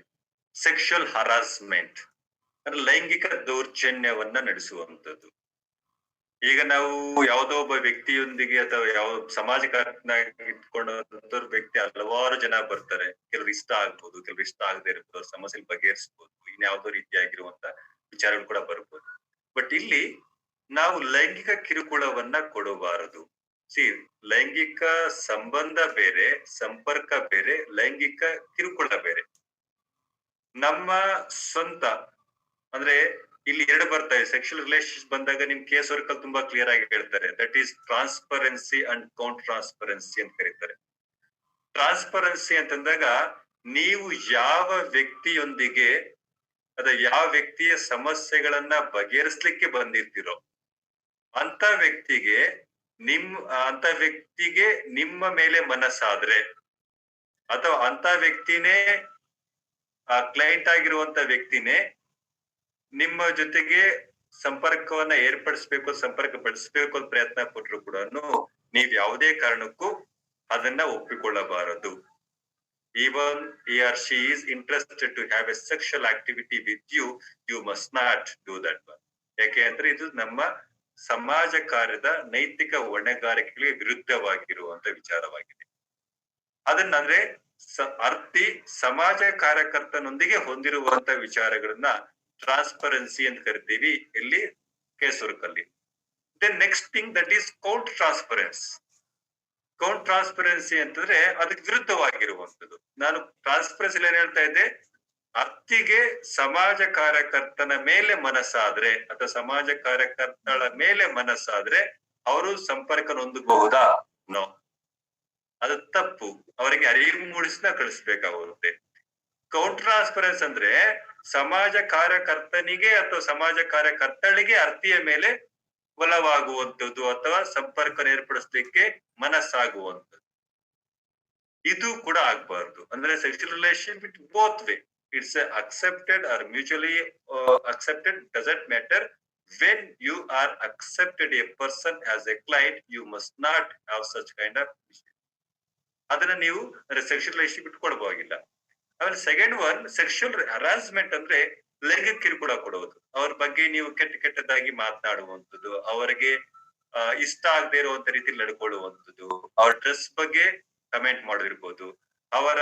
Speaker 1: ಸೆಕ್ಷುಯಲ್ ಹರಾಸ್ಮೆಂಟ್ ಅಂದ್ರೆ ಲೈಂಗಿಕ ದೌರ್ಜನ್ಯವನ್ನ ನಡೆಸುವಂತದ್ದು. ಈಗ ನಾವು ಯಾವುದೋ ಒಬ್ಬ ವ್ಯಕ್ತಿಯೊಂದಿಗೆ ಅಥವಾ ಯಾವ ಸಮಾಜ ಇಟ್ಕೊಂಡ ವ್ಯಕ್ತಿ ಹಲವಾರು ಜನ ಬರ್ತಾರೆ. ಕೆಲವರು ಇಷ್ಟ ಆಗ್ಬೋದು, ಕೆಲವರು ಇಷ್ಟ ಆಗದೆ ಇರ್ಬೋದು, ಸಮಸ್ಯೆ ಬಗೆಹರಿಸಬಹುದು, ಇನ್ಯಾವುದೋ ರೀತಿಯಾಗಿರುವಂತ ವಿಚಾರಗಳು ಕೂಡ ಬರ್ಬೋದು. ಬಟ್ ಇಲ್ಲಿ ನಾವು ಲೈಂಗಿಕ ಕಿರುಕುಳವನ್ನ ಕೊಡಬಾರದು. ಲೈಂಗಿಕ ಸಂಬಂಧ ಬೇರೆ, ಸಂಪರ್ಕ ಬೇರೆ, ಲೈಂಗಿಕ ಕಿರುಕುಳ ಬೇರೆ. ನಮ್ಮ ಸ್ವಂತ ಅಂದ್ರೆ ಇಲ್ಲಿ ಎರಡು ಬರ್ತಾ ಇದೆ. ಸೆಕ್ಷುಯಲ್ ರಿಲೇಶನ್ಶಿಪ್ ಬಂದಾಗ ನಿಮ್ ಕೇಸ್ ವರ್ಕಲ್ ತುಂಬಾ ಕ್ಲಿಯರ್ ಆಗಿ ಹೇಳ್ತಾರೆ. That is transparency and count transparency ಅಂತ ಕರೀತಾರೆ. ಟ್ರಾನ್ಸ್ಪರೆನ್ಸಿ ಅಂತಂದಾಗ ನೀವು ಯಾವ ವ್ಯಕ್ತಿಯೊಂದಿಗೆ ಅಥವಾ ಯಾವ ವ್ಯಕ್ತಿಯ ಸಮಸ್ಯೆಗಳನ್ನ ಬಗೆಹರಿಸ್ಲಿಕ್ಕೆ ಬಂದಿರ್ತೀರೋ ಅಂತ ವ್ಯಕ್ತಿಗೆ ನಿಮ್ಮ ಮೇಲೆ ಮನಸ್ಸಾದ್ರೆ ಅಥವಾ ಅಂತ ವ್ಯಕ್ತಿನೇ ಕ್ಲೈಂಟ್ ಆಗಿರುವಂತ ವ್ಯಕ್ತಿನೇ ನಿಮ್ಮ ಜೊತೆಗೆ ಸಂಪರ್ಕವನ್ನ ಸಂಪರ್ಕ ಪಡಿಸ್ಬೇಕು ಅಂತ ಪ್ರಯತ್ನ ಪಟ್ಟರು ಕೂಡ ನೀವ್ ಯಾವುದೇ ಕಾರಣಕ್ಕೂ ಅದನ್ನ ಒಪ್ಪಿಕೊಳ್ಳಬಾರದು. Even he or she is interested to have a sexual activity with you, you must not do that one. ಯಾಕೆ ಅಂದ್ರೆ ಇದು ನಮ್ಮ ಸಮಾಜ ಕಾರ್ಯದ ನೈತಿಕ ಹೊಣೆಗಾರಿಕೆಗಳಿಗೆ ವಿರುದ್ಧವಾಗಿರುವಂತ ವಿಚಾರವಾಗಿದೆ. ಅದನ್ನಂದ್ರೆ ಅರ್ಥಿ ಸಮಾಜ ಕಾರ್ಯಕರ್ತನೊಂದಿಗೆ ಹೊಂದಿರುವಂತ ವಿಚಾರಗಳನ್ನ ಟ್ರಾನ್ಸ್ಪರೆನ್ಸಿ ಅಂತ ಕರಿತೀವಿ ಇಲ್ಲಿ ಕೇಸ್ ವರ್ಕಲ್ಲಿ. Then next thing that is count transparence. Count transparency ಅಂತಂದ್ರೆ ಅದಕ್ಕೆ ವಿರುದ್ಧವಾಗಿರುವಂತದ್ದು. ನಾನು ಟ್ರಾನ್ಸ್ಪರೆನ್ಸಿ ಏನ್ ಹೇಳ್ತಾ ಇದ್ದೆ, ಅತ್ತಿಗೆ ಸಮಾಜ ಕಾರ್ಯಕರ್ತನ ಮೇಲೆ ಮನಸ್ಸಾದ್ರೆ ಅಥವಾ ಸಮಾಜ ಕಾರ್ಯಕರ್ತಳ ಮೇಲೆ ಮನಸ್ಸಾದ್ರೆ ಅವರು ಸಂಪರ್ಕ ಹೊಂದಬಹುದಾ? ನೋ, ಅದು ತಪ್ಪು. ಅವರಿಗೆ ಅರಿವು ಮೂಡಿಸಿನ ಕಳಿಸ್ಬೇಕಾಗುತ್ತೆ. ಕೌಂಟ್ ಟ್ರಾನ್ಸ್ಪರೆನ್ಸ್ ಅಂದ್ರೆ ಸಮಾಜ ಕಾರ್ಯಕರ್ತನಿಗೆ ಅಥವಾ ಸಮಾಜ ಕಾರ್ಯಕರ್ತಳಿಗೆ ಅರ್ಥಿಯ ಮೇಲೆ ಒಲವಾಗುವಂಥದ್ದು ಅಥವಾ ಸಂಪರ್ಕ ಏರ್ಪಡಿಸ್ಲಿಕ್ಕೆ ಮನಸ್ಸಾಗುವಂಥದ್ದು. ಇದು ಕೂಡ ಆಗ್ಬಾರ್ದು. ಅಂದ್ರೆ sexual relation with both way, it's accepted or mutually accepted, doesn't matter. when you are accepted a person as a client, you must not have such kind of issue. ಅದನ್ನ ನೀವು ಸೆಕ್ಷುಯಲ್ ರಿಲೇಶನ್ ಬಿಟ್ಕೊಡ್ಬೋಗಿಲ್ಲ. ಆಮೇಲೆ ಸೆಕೆಂಡ್ ಒನ್, ಸೆಕ್ಷುಯಲ್ ಹರಾಸ್ಮೆಂಟ್ ಅಂದ್ರೆ ಲೈಂಗಿಕ ಕಿರುಕುಳ ಕೊಡುವುದು. ಅವ್ರ ಬಗ್ಗೆ ನೀವು ಕೆಟ್ಟದಾಗಿ ಮಾತನಾಡುವಂಥದ್ದು, ಅವರಿಗೆ ಇಷ್ಟ ಆಗದೆ ಇರುವಂತ ರೀತಿಯಲ್ಲಿ ನಡ್ಕೊಳ್ಳುವಂಥದ್ದು, ಅವ್ರ ಡ್ರೆಸ್ ಬಗ್ಗೆ ಕಮೆಂಟ್ ಮಾಡಿರ್ಬೋದು, ಅವರ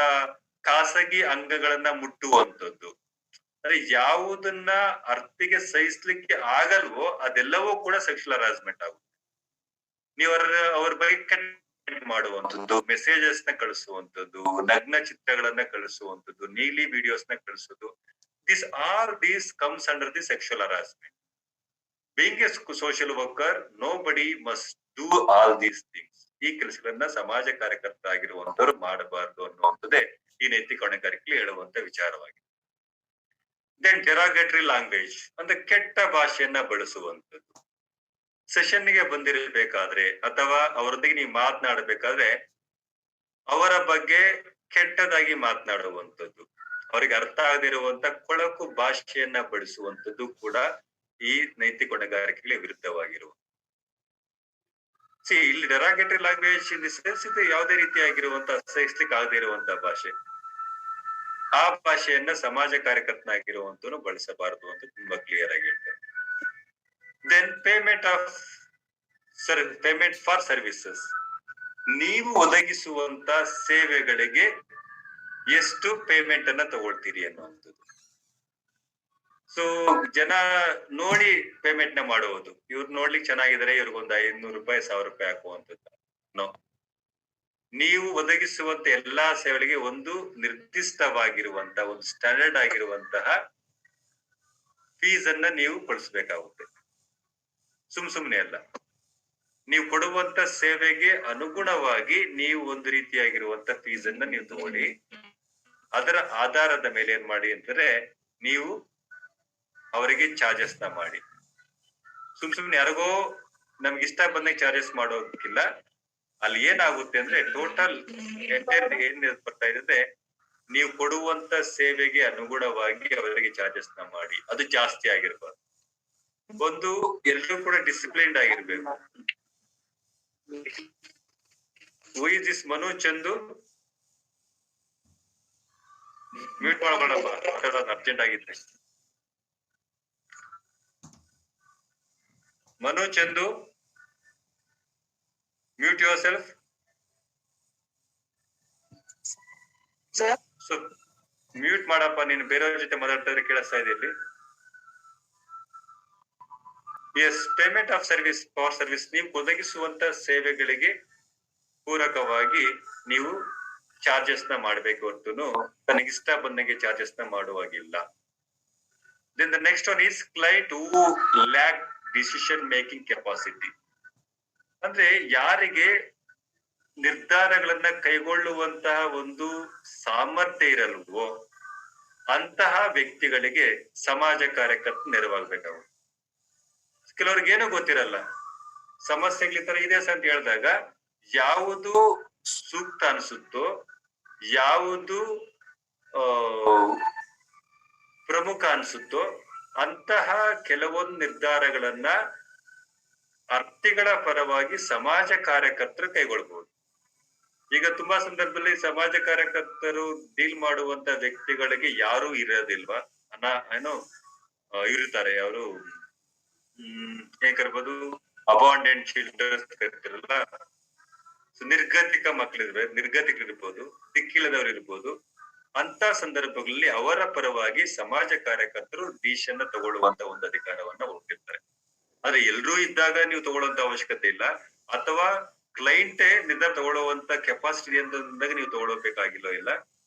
Speaker 1: ಖಾಸಗಿ ಅಂಗಗಳನ್ನ ಮುಟ್ಟುವಂಥದ್ದು. ಅಂದ್ರೆ ಯಾವುದನ್ನ ಅರ್ಥಿಗೆ ಸಹಿಸ್ಲಿಕ್ಕೆ ಆಗಲ್ವೋ ಅದೆಲ್ಲವೂ ಕೂಡ ಸೆಕ್ಷುಯಲ್ ಹರಾಸ್ಮೆಂಟ್ ಆಗುತ್ತೆ. ನೀವು ಅವ್ರ ಬಗ್ಗೆ ಕಮೆಂಟ್ ಮಾಡುವಂಥದ್ದು, ಮೆಸೇಜಸ್ ನ ಕಳಿಸುವಂಥದ್ದು, ನಗ್ನ ಚಿತ್ರಗಳನ್ನ ಕಳಿಸುವಂಥದ್ದು, ನೀಲಿ ವಿಡಿಯೋಸ್ ನ ಕಳಿಸೋದು, these comes under the sexual harassment. Being a social worker, nobody must do all these things. ಈ ಕೆಲಸಗಳನ್ನ ಸಮಾಜ ಕಾರ್ಯಕರ್ತ ಆಗಿರುವಂತವ್ರು ಮಾಡಬಾರ್ದು ಅನ್ನುವಂಥದ್ದೇ ಈ ನೈತಿಕ ಹೊಣೆಗಾರಿಕೆಯಲ್ಲಿ ಹೇಳುವಂತ ವಿಚಾರವಾಗಿದೆ. ದೆನ್ ಡೆರಾಗೇಟರಿ ಲ್ಯಾಂಗ್ವೇಜ್ ಅಂದ್ರೆ ಕೆಟ್ಟ ಭಾಷೆಯನ್ನ ಬಳಸುವಂಥದ್ದು. ಸೆಷನ್ಗೆ ಬಂದಿರಬೇಕಾದ್ರೆ ಅಥವಾ ಅವರೊಂದಿಗೆ ನೀವು ಮಾತನಾಡಬೇಕಾದ್ರೆ ಅವರ ಬಗ್ಗೆ ಕೆಟ್ಟದಾಗಿ ಮಾತನಾಡುವಂಥದ್ದು, ಅವರಿಗೆ ಅರ್ಥ ಆಗದಿರುವಂತ ಕೊಳಕು ಭಾಷೆಯನ್ನ ಬಳಸುವಂಥದ್ದು ಕೂಡ ಈ ನೈತಿಕ ಹೊಣೆಗಾರಿಕೆಗೆ ವಿರುದ್ಧವಾಗಿರುವ. ಇಲ್ಲಿ ಡೆರಾಗೇಟರಿ ಲ್ಯಾಂಗ್ವೇಜ್ ಇನ್ ದಿ ಸೆನ್ಸ್ ಇದು ಯಾವುದೇ ರೀತಿಯಾಗಿರುವಂತ ಸಹಿಸ್ಲಿಕ್ಕೆ ಆಗದೇ ಇರುವಂತ ಭಾಷೆ, ಆ ಭಾಷೆಯನ್ನ ಸಮಾಜ ಕಾರ್ಯಕರ್ತನಾಗಿರುವಂತನು ಬಳಸಬಾರದು ಅಂತ ತುಂಬಾ ಕ್ಲಿಯರ್ ಆಗಿ ಹೇಳ್ತಾರೆ. ದೆನ್ ಪೇಮೆಂಟ್ ಫಾರ್ ಸರ್ವಿಸಸ್, ನೀವು ಒದಗಿಸುವಂತ ಸೇವೆಗಳಿಗೆ ಎಷ್ಟು ಪೇಮೆಂಟ್ ಅನ್ನ ತಗೊಳ್ತೀರಿ ಅನ್ನುವಂಥದ್ದು. ಸೊ ಜನ ನೋಡಿ ಪೇಮೆಂಟ್ ನ ಮಾಡುವುದು, ಇವ್ರು ನೋಡ್ಲಿಕ್ಕೆ ಚೆನ್ನಾಗಿದ್ದಾರೆ, ಇವ್ರಿಗೊಂದು 500 ರೂಪಾಯಿ 1000 ರೂಪಾಯಿ ಹಾಕುವಂಥದ್ದು. ನೋ, ನೀವು ಒದಗಿಸುವಂತ ಎಲ್ಲಾ ಸೇವೆಗಳಿಗೆ ಒಂದು ನಿರ್ದಿಷ್ಟವಾಗಿರುವಂತ ಒಂದು ಸ್ಟ್ಯಾಂಡರ್ಡ್ ಆಗಿರುವಂತಹ ಫೀಸ್ ಅನ್ನ ನೀವು ಕೊಡಿಸ್ಬೇಕಾಗುತ್ತೆ. ಸುಮ್ನೆ ಅಲ್ಲ, ನೀವು ಕೊಡುವಂತ ಸೇವೆಗೆ ಅನುಗುಣವಾಗಿ ನೀವು ಒಂದು ರೀತಿಯಾಗಿರುವಂತ ಫೀಸ್ ಅನ್ನ ನೀವು ತಗೊಳ್ಳಿ. ಅದರ ಆಧಾರದ ಮೇಲೆ ಏನ್ ಮಾಡಿ ಅಂತಂದ್ರೆ ನೀವು ಅವರಿಗೆ ಚಾರ್ಜಸ್ ನ ಮಾಡಿ. ಸುಮ್ನೆ ಯಾರಿಗೋ ನಮ್ಗೆ ಇಷ್ಟ ಬಂದಾಗ ಚಾರ್ಜಸ್ ಮಾಡೋದಕ್ಕಿಲ್ಲ. ಅಲ್ಲಿ ಏನಾಗುತ್ತೆ ಅಂದ್ರೆ ಟೋಟಲ್ ಎಂಟೈರ್ ಏನ್ ಬರ್ತಾ ಇದೆ, ನೀವು ಕೊಡುವಂತ ಸೇವೆಗೆ ಅನುಗುಣವಾಗಿ ಅವರಿಗೆ ಚಾರ್ಜಸ್ ನ ಮಾಡಿ. ಅದು ಜಾಸ್ತಿ ಆಗಿರ್ಬಾರ್ದು. ಒಂದು ಎಲ್ಲರೂ ಕೂಡ ಡಿಸಿಪ್ಲಿನ್ಡ್ ಆಗಿರ್ಬೇಕು. Who is this Manu Chandu? Mute ಮಾಡಬೇಡಪ್ಪ, ಅರ್ಜೆಂಟ್ ಆಗಿದ್ರೆ. Manu Chandu, mute yourself. So mute ಮಾಡಪ್ಪ, ನೀನು ಬೇರೆಯವ್ರ ಜೊತೆ ಮಾತಾಡ್ತಾ ಕೇಳಿಸ್ತಾ ಇದೆಯಲ್ಲಿ. Yes, payment of service for service, ನೀವು ಒದಗಿಸುವಂತ ಸೇವೆಗಳಿಗೆ ಪೂರಕವಾಗಿ ನೀವು ಚಾರ್ಜಸ್ ನ ಮಾಡ್ಬೇಕು ಹೊರತು ತನಗಿಷ್ಟ ಬಂದಂಗೆ ಚಾರ್ಜಸ್ ನ ಮಾಡುವಾಗಿಲ್ಲ. Then the next one is client who lack decision making capacity, ಅಂದ್ರೆ ಯಾರಿಗೆ ನಿರ್ಧಾರಗಳನ್ನ ಕೈಗೊಳ್ಳುವಂತಹ ಒಂದು ಸಾಮರ್ಥ್ಯ ಇರಲ್ವೋ ಅಂತಹ ವ್ಯಕ್ತಿಗಳಿಗೆ ಸಮಾಜ ಕಾರ್ಯಕರ್ತ ನೆರವಾಗ್ಬೇಕಾಗುತ್ತೆ. ಕೆಲವ್ರಿಗೆ ಏನೂ ಗೊತ್ತಿರಲ್ಲ, ಸಮಸ್ಯೆಗಳ ತರ ಇದೆ ಅಂತ ಹೇಳಿದಾಗ ಯಾವುದು ಸೂಕ್ತ ಅನಿಸುತ್ತೋ, ಯಾವುದು ಪ್ರಮುಖ ಅನಿಸುತ್ತೋ ಅಂತಹ ಕೆಲವೊಂದು ನಿರ್ಧಾರಗಳನ್ನ ಅರ್ಥಿಗಳ ಪರವಾಗಿ ಸಮಾಜ ಕಾರ್ಯಕರ್ತರು ಕೈಗೊಳ್ಬಹುದು. ಈಗ ತುಂಬಾ ಸಂದರ್ಭದಲ್ಲಿ ಸಮಾಜ ಕಾರ್ಯಕರ್ತರು ಡೀಲ್ ಮಾಡುವಂತ ವ್ಯಕ್ತಿಗಳಿಗೆ ಯಾರು ಇರೋದಿಲ್ವಾ ಏನೋ ಇರ್ತಾರೆ, ಅವರು ಹೇಗಿರ್ಬೋದು, ಅಬಾಂಡೆಂಟ್ ಚಿಲ್ಡ್ರನ್ಸ್ ಇರ್ತಿರಲ್ಲ, ನಿರ್ಗತಿಕ ನಿರ್ಗತಿಕರಿರ್ಬೋದು, ದಿಕ್ಕಿಲ್ಲದವ್ರು ಇರ್ಬೋದು. ಅಂತ ಸಂದರ್ಭಗಳಲ್ಲಿ ಅವರ ಪರವಾಗಿ ಸಮಾಜ ಕಾರ್ಯಕರ್ತರು ಡಿಸಿಷನ್ ತಗೊಳ್ಳುವಂತ ಒಂದು ಅಧಿಕಾರವನ್ನ ಹೊಂದಿರ್ತಾರೆ. ಆದ್ರೆ ಎಲ್ರೂ ಇದ್ದಾಗ ನೀವು ತಗೊಳ್ಳುವಂತ ಅವಶ್ಯಕತೆ ಇಲ್ಲ, ಅಥವಾ ಕ್ಲೈಂಟೇ ನಿರ್ಧಾರ ತಗೊಳ್ಳುವಂತ ಕೆಪಾಸಿಟಿ ಅಂದಾಗ ನೀವು ತಗೊಳ್ಬೇಕಾಗಿಲ್ಲ. ಇಲ್ಲ,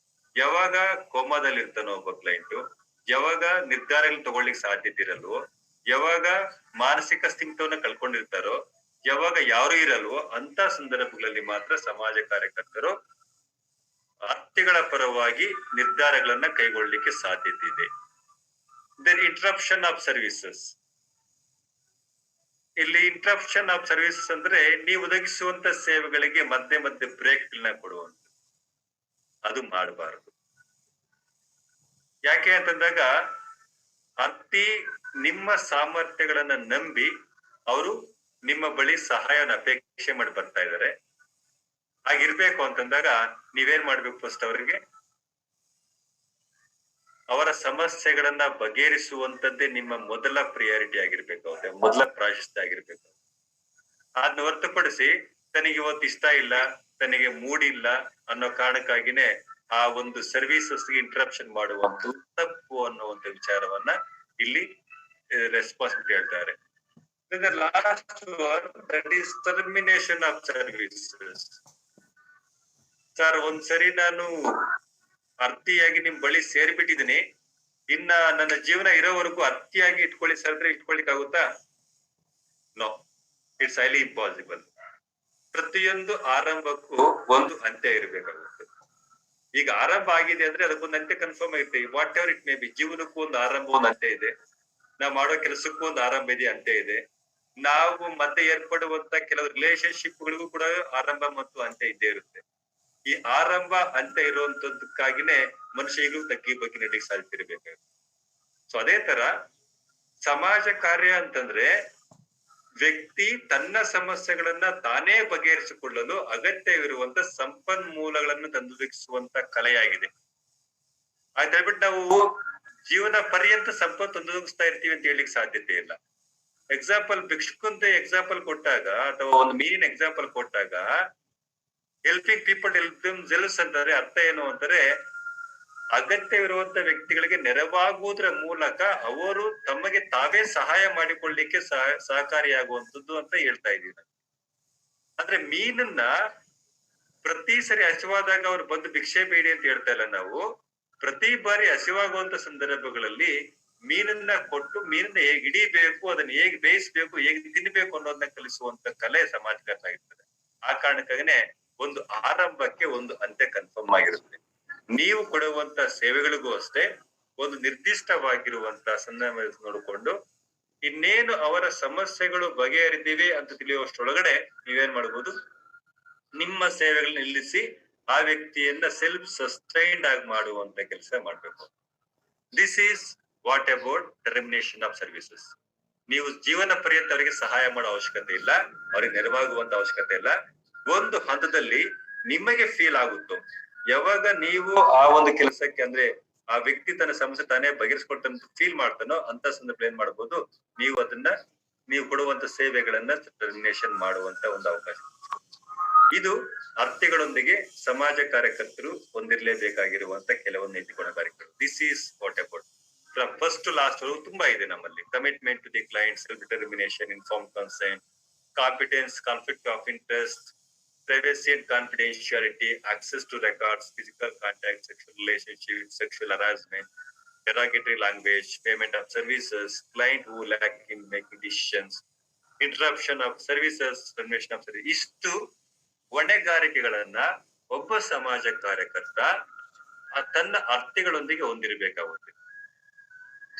Speaker 1: ಯಾವಾಗ ಕೋಮಾದಲ್ಲಿ ಇರ್ತಾನೋ ಒಬ್ಬ ಕ್ಲೈಂಟು, ಯಾವಾಗ ನಿರ್ಧಾರಗಳು ತಗೊಳ್ಳಿಕ್ ಸಾಧ್ಯತೆ ಇರಲ್ವೋ, ಯಾವಾಗ ಮಾನಸಿಕ ಸ್ಥಿಮಿತವನ್ನ ಕಳ್ಕೊಂಡಿರ್ತಾರೋ, ಯಾವಾಗ ಯಾರು ಇರಲ್ವೋ ಅಂತ ಸಂದರ್ಭಗಳಲ್ಲಿ ಮಾತ್ರ ಸಮಾಜ ಕಾರ್ಯಕರ್ತರು ಆರ್ಥಿಗಳ ಪರವಾಗಿ ನಿರ್ಧಾರಗಳನ್ನ ಕೈಗೊಳ್ಳಿಕ್ಕೆ ಸಾಧ್ಯತೆ ಇದೆ. ದೆನ್ ಇಂಟ್ರಪ್ಷನ್ ಆಫ್ ಸರ್ವಿಸಸ್, ಇಲ್ಲಿ ಇಂಟ್ರಪ್ಷನ್ ಆಫ್ ಸರ್ವಿಸಸ್ ಅಂದ್ರೆ ನೀವು ಒದಗಿಸುವಂತ ಸೇವೆಗಳಿಗೆ ಮಧ್ಯೆ ಮಧ್ಯೆ ಬ್ರೇಕ್ ಗಳನ್ನ ಕೊಡುವಂತ, ಅದು ಮಾಡಬಾರದು. ಯಾಕೆ ಅಂತಂದಾಗ ಅತಿ ನಿಮ್ಮ ಸಾಮರ್ಥ್ಯಗಳನ್ನ ನಂಬಿ ಅವರು ನಿಮ್ಮ ಬಳಿ ಸಹಾಯನ ಅಪೇಕ್ಷೆ ಮಾಡಿ ಬರ್ತಾ ಇದ್ದಾರೆ. ಹಾಗಿರ್ಬೇಕು ಅಂತಂದಾಗ ನೀವೇನ್ ಮಾಡ್ಬೇಕು, ಫಸ್ಟ್ ಅವರಿಗೆ ಅವರ ಸಮಸ್ಯೆಗಳನ್ನ ಬಗೆಹರಿಸುವಂತದ್ದೇ ನಿಮ್ಮ ಮೊದಲ ಪ್ರಿಯಾರಿಟಿ ಆಗಿರ್ಬೇಕಾಗುತ್ತೆ, ಮೊದಲ ಪ್ರಾಶಸ್ತ್ಯ ಆಗಿರ್ಬೇಕು. ಅದನ್ನ ಹೊರತುಪಡಿಸಿ ತನಗೆ ಇವತ್ತು ಇಷ್ಟ ಇಲ್ಲ, ತನಗೆ ಮೂಡಿಲ್ಲ ಅನ್ನೋ ಕಾರಣಕ್ಕಾಗಿನೇ ಆ ಒಂದು ಸರ್ವಿಸಸ್ಗೆ ಇಂಟ್ರಪ್ಷನ್ ಮಾಡುವಂತ ತಪ್ಪು ಅನ್ನುವಂತ ವಿಚಾರವನ್ನ ಇಲ್ಲಿ ರೆಸ್ಪಾನ್ಸಿಬಿಲಿಟಿ ಹೇಳ್ತಾರೆ. Last one, that is termination of services. Sir, ಒಂದ್ಸರಿ ನಾನು ಅರ್ಥಿಯಾಗಿ ನಿಮ್ ಬಳಿ ಸೇರ್ಬಿಟ್ಟಿದೀನಿ, ಇನ್ನ ನನ್ನ ಜೀವನ ಇರೋವರೆಗೂ ಅರ್ಥಿಯಾಗಿ ಇಟ್ಕೊಳ್ಳಿ ಸರ್ ಅಂದ್ರೆ ಇಟ್ಕೊಳಿಕ್ ಆಗುತ್ತಾ? No, it's highly impossible. ಪ್ರತಿಯೊಂದು ಆರಂಭಕ್ಕೂ ಒಂದು ಅಂತ್ಯ ಇರಬೇಕಾಗುತ್ತೆ. ಈಗ ಆರಂಭ ಆಗಿದೆ ಅಂದ್ರೆ ಅದಕ್ಕೊಂದು ಅಂತ್ಯ ಕನ್ಫರ್ಮ್ ಆಗಿರುತ್ತೆ. Whatever it may be, ಜೀವನಕ್ಕೂ ಒಂದು ಆರಂಭ, ಒಂದು ಅಂತ್ಯ ಇದೆ. ನಾವು ಮಾಡೋ ಕೆಲಸಕ್ಕೂ ಒಂದು ಆರಂಭ ಇದೆ, ಅಂತ್ಯ ಇದೆ. ನಾವು ಮತ್ತೆ ಏರ್ಪಡುವಂತ ಕೆಲವು ರಿಲೇಶನ್ಶಿಪ್ ಗಳಿಗೂ ಕೂಡ ಆರಂಭ ಮತ್ತು ಅಂತ್ಯ ಇದ್ದೇ ಇರುತ್ತೆ. ಈ ಆರಂಭ ಅಂತ್ಯ ಇರುವಂತದ್ದಕ್ಕಾಗಿನೇ ಮನುಷ್ಯ ಈಗಲೂ ತಗ್ಗಿ ಬಗ್ಗೆ ನಡಿಗೆ ಸಾಧಿಸಿರ್ಬೇಕಾಗುತ್ತೆ. ಸೊ ಅದೇ ತರ ಸಮಾಜ ಕಾರ್ಯ ಅಂತಂದ್ರೆ ವ್ಯಕ್ತಿ ತನ್ನ ಸಮಸ್ಯೆಗಳನ್ನ ತಾನೇ ಬಗೆಹರಿಸಿಕೊಳ್ಳಲು ಅಗತ್ಯವಿರುವಂತ ಸಂಪನ್ಮೂಲಗಳನ್ನು ತಂದೊದಗಿಸುವಂತ ಕಲೆಯಾಗಿದೆ. ಆಯ್ತು ಹೇಳ್ಬಿಟ್ಟು ನಾವು ಜೀವನ ಪರ್ಯಂತ ಸಂಪತ್ತು ತಂದೊದಗಿಸ್ತಾ ಇರ್ತೀವಿ ಅಂತ ಹೇಳಿಕ್ ಸಾಧ್ಯತೆ ಇಲ್ಲ. ಎಕ್ಸಾಂಪಲ್ ಭಿಕ್ಷುಕಂತ ಎಕ್ಸಾಂಪಲ್ ಕೊಟ್ಟಾಗ ಅಥವಾ ಒಂದು ಮೀನಿನ ಎಕ್ಸಾಂಪಲ್ ಕೊಟ್ಟಾಗ ಹೆಲ್ಪಿಂಗ್ ಪೀಪಲ್ ಹೆಲ್ಪ್ ದೆಮ್ ಜೆಲ್ಸ್ ಅಂತಾರೆ. ಅರ್ಥ ಏನು ಅಂತಾರೆ, ಅಗತ್ಯವಿರುವಂತ ವ್ಯಕ್ತಿಗಳಿಗೆ ನೆರವಾಗುವುದರ ಮೂಲಕ ಅವರು ತಮಗೆ ತಾವೇ ಸಹಾಯ ಮಾಡಿಕೊಳ್ಳಿಕ್ಕೆ ಸಹಕಾರಿಯಾಗುವಂತದ್ದು ಅಂತ ಹೇಳ್ತಾ ಇದ್ದೀವಿ. ಅಂದ್ರೆ ಮೀನನ್ನ ಪ್ರತಿ ಸರಿ ಹಸಿವಾದಾಗ ಅವ್ರು ಬಂದು ಭಿಕ್ಷೆ ಬೇಡಿ ಅಂತ ಹೇಳ್ತಾ ಇಲ್ಲ ನಾವು. ಪ್ರತಿ ಬಾರಿ ಹಸಿವಾಗುವಂತ ಸಂದರ್ಭಗಳಲ್ಲಿ ಮೀನನ್ನ ಕೊಟ್ಟು ಮೀನನ್ನ ಹೇಗೆ ಹಿಡಿಬೇಕು, ಅದನ್ನ ಹೇಗೆ ಬೇಯಿಸ್ಬೇಕು, ಹೇಗೆ ತಿನ್ಬೇಕು ಅನ್ನೋದನ್ನ ಕಲಿಸುವಂತ ಕಲೆ ಸಮಾಜಗತವಾಗಿರ್ತದೆ. ಆ ಕಾರಣಕ್ಕಾಗನೆ ಒಂದು ಆರಂಭಕ್ಕೆ ಒಂದು ಅಂತ್ಯ ಕನ್ಫರ್ಮ್ ಆಗಿರುತ್ತೆ. ನೀವು ಕೊಡುವಂತ ಸೇವೆಗಳಿಗೂ ಅಷ್ಟೇ ಒಂದು ನಿರ್ದಿಷ್ಟವಾಗಿರುವಂತ ಸಂದರ್ಭ ನೋಡಿಕೊಂಡು ಇನ್ನೇನು ಅವರ ಸಮಸ್ಯೆಗಳು ಬಗೆಹರಿದಿವೆ ಅಂತ ತಿಳಿಯುವಷ್ಟೊಳಗಡೆ ನೀವೇನ್ ಮಾಡ್ಬೋದು, ನಿಮ್ಮ ಸೇವೆಗಳನ್ನ ನಿಲ್ಲಿಸಿ ಆ ವ್ಯಕ್ತಿಯನ್ನ ಸೆಲ್ಫ್ ಸಸ್ಟೈನ್ಡ್ ಆಗಿ ಮಾಡುವಂತ ಕೆಲಸ ಮಾಡ್ಬೇಕು. This is what about termination of services. ನೀವು ಜೀವನ ಪರ್ಯಂತ ಅವರಿಗೆ ಸಹಾಯ ಮಾಡೋ ಅವಶ್ಯಕತೆ ಇಲ್ಲ, ಅವ್ರಿಗೆ ನೆರವಾಗುವಂತ ಅವಶ್ಯಕತೆ ಇಲ್ಲ. ಒಂದು ಹಂತದಲ್ಲಿ ನಿಮಗೆ ಫೀಲ್ ಆಗುತ್ತೋ, ಯಾವಾಗ ನೀವು ಆ ಒಂದು ಕೆಲಸಕ್ಕೆ ಅಂದ್ರೆ ಆ ವ್ಯಕ್ತಿ ತನ್ನ ಸಮಸ್ಯೆ ತಾನೇ ಬಗೆಹರಿಸ್ಕೊಟ್ಟಂತ ಫೀಲ್ ಮಾಡ್ತಾನೋ ಅಂತ ಸಂದರ್ಭ ಏನ್ ಮಾಡ್ಬೋದು, ನೀವು ಅದನ್ನ ನೀವು ಕೊಡುವಂತ ಸೇವೆಗಳನ್ನ ಟರ್ಮಿನೇಷನ್ ಮಾಡುವಂತ ಒಂದು ಅವಕಾಶ. ಇದು ಅರ್ಥಗಳೊಂದಿಗೆ ಸಮಾಜ ಕಾರ್ಯಕರ್ತರು ಹೊಂದಿರಲೇಬೇಕಾಗಿರುವಂತ ಕೆಲವೊಂದು ನೀತಿ ಗುಣಗಾರಿಕೆಗಳು. This is what about from first to last ವರೆಗೂ ತುಂಬಾ ಇದೆ ನಮ್ಮಲ್ಲಿ. Commitment to the client, self determination, inform consent, competence, conflict of interest, privacy and confidentiality, access to records, physical contact, sexual relationships, sexual harassment, derogatory language, payment of services, client who lack in making decisions, interruption of services, termination of service. ಇಷ್ಟು ಹೊಣೆಗಾರಿಕೆಗಳನ್ನ ಒಬ್ಬ ಸಮಾಜ ಕಾರ್ಯಕರ್ತ ತನ್ನ ಅರ್ಥಗಳೊಂದಿಗೆ ಹೊಂದಿರಬೇಕಾಗುತ್ತೆ.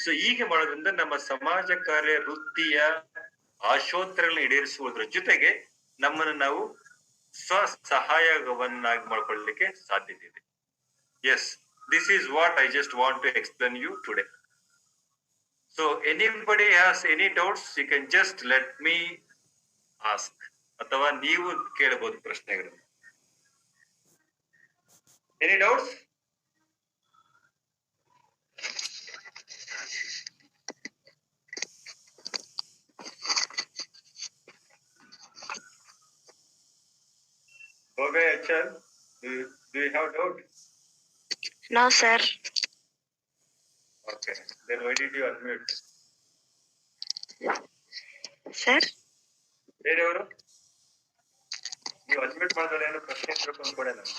Speaker 1: ಸೊ ಹೀಗೆ ಮಾಡೋದ್ರಿಂದ ನಮ್ಮ ಸಮಾಜ ಕಾರ್ಯ ವೃತ್ತಿಯ ಆಶೋತ್ತರಗಳನ್ನ ಈಡೇರಿಸುವುದರ ಜೊತೆಗೆ ನಮ್ಮನ್ನು ನಾವು ಸ್ವಸಹಾಯವನ್ನಾಗಿ ಮಾಡ್ಕೊಳ್ಳಲಿಕ್ಕೆ ಸಾಧ್ಯತೆ ಇದೆ. Yes, this is what I just want to explain you today. So anybody has any doubts, you can just let me ask, ಅಥವಾ ನೀವು ಕೇಳಬಹುದು ಪ್ರಶ್ನೆಗಳನ್ನು. Any doubts? Okay, Achal, do you have doubt?
Speaker 2: No, sir.
Speaker 1: Okay, then why did you unmute?
Speaker 2: Sir?
Speaker 1: ಬೇರೆಯವರು ನೀವು ಅಡ್ಮಿಟ್ ಮಾಡಿದ್ರೆ ಏನೋ ಪ್ರಶ್ನೆ ಇರ್ಬೇಕು ಅನ್ಕೊಂಡೆ ನಾನು.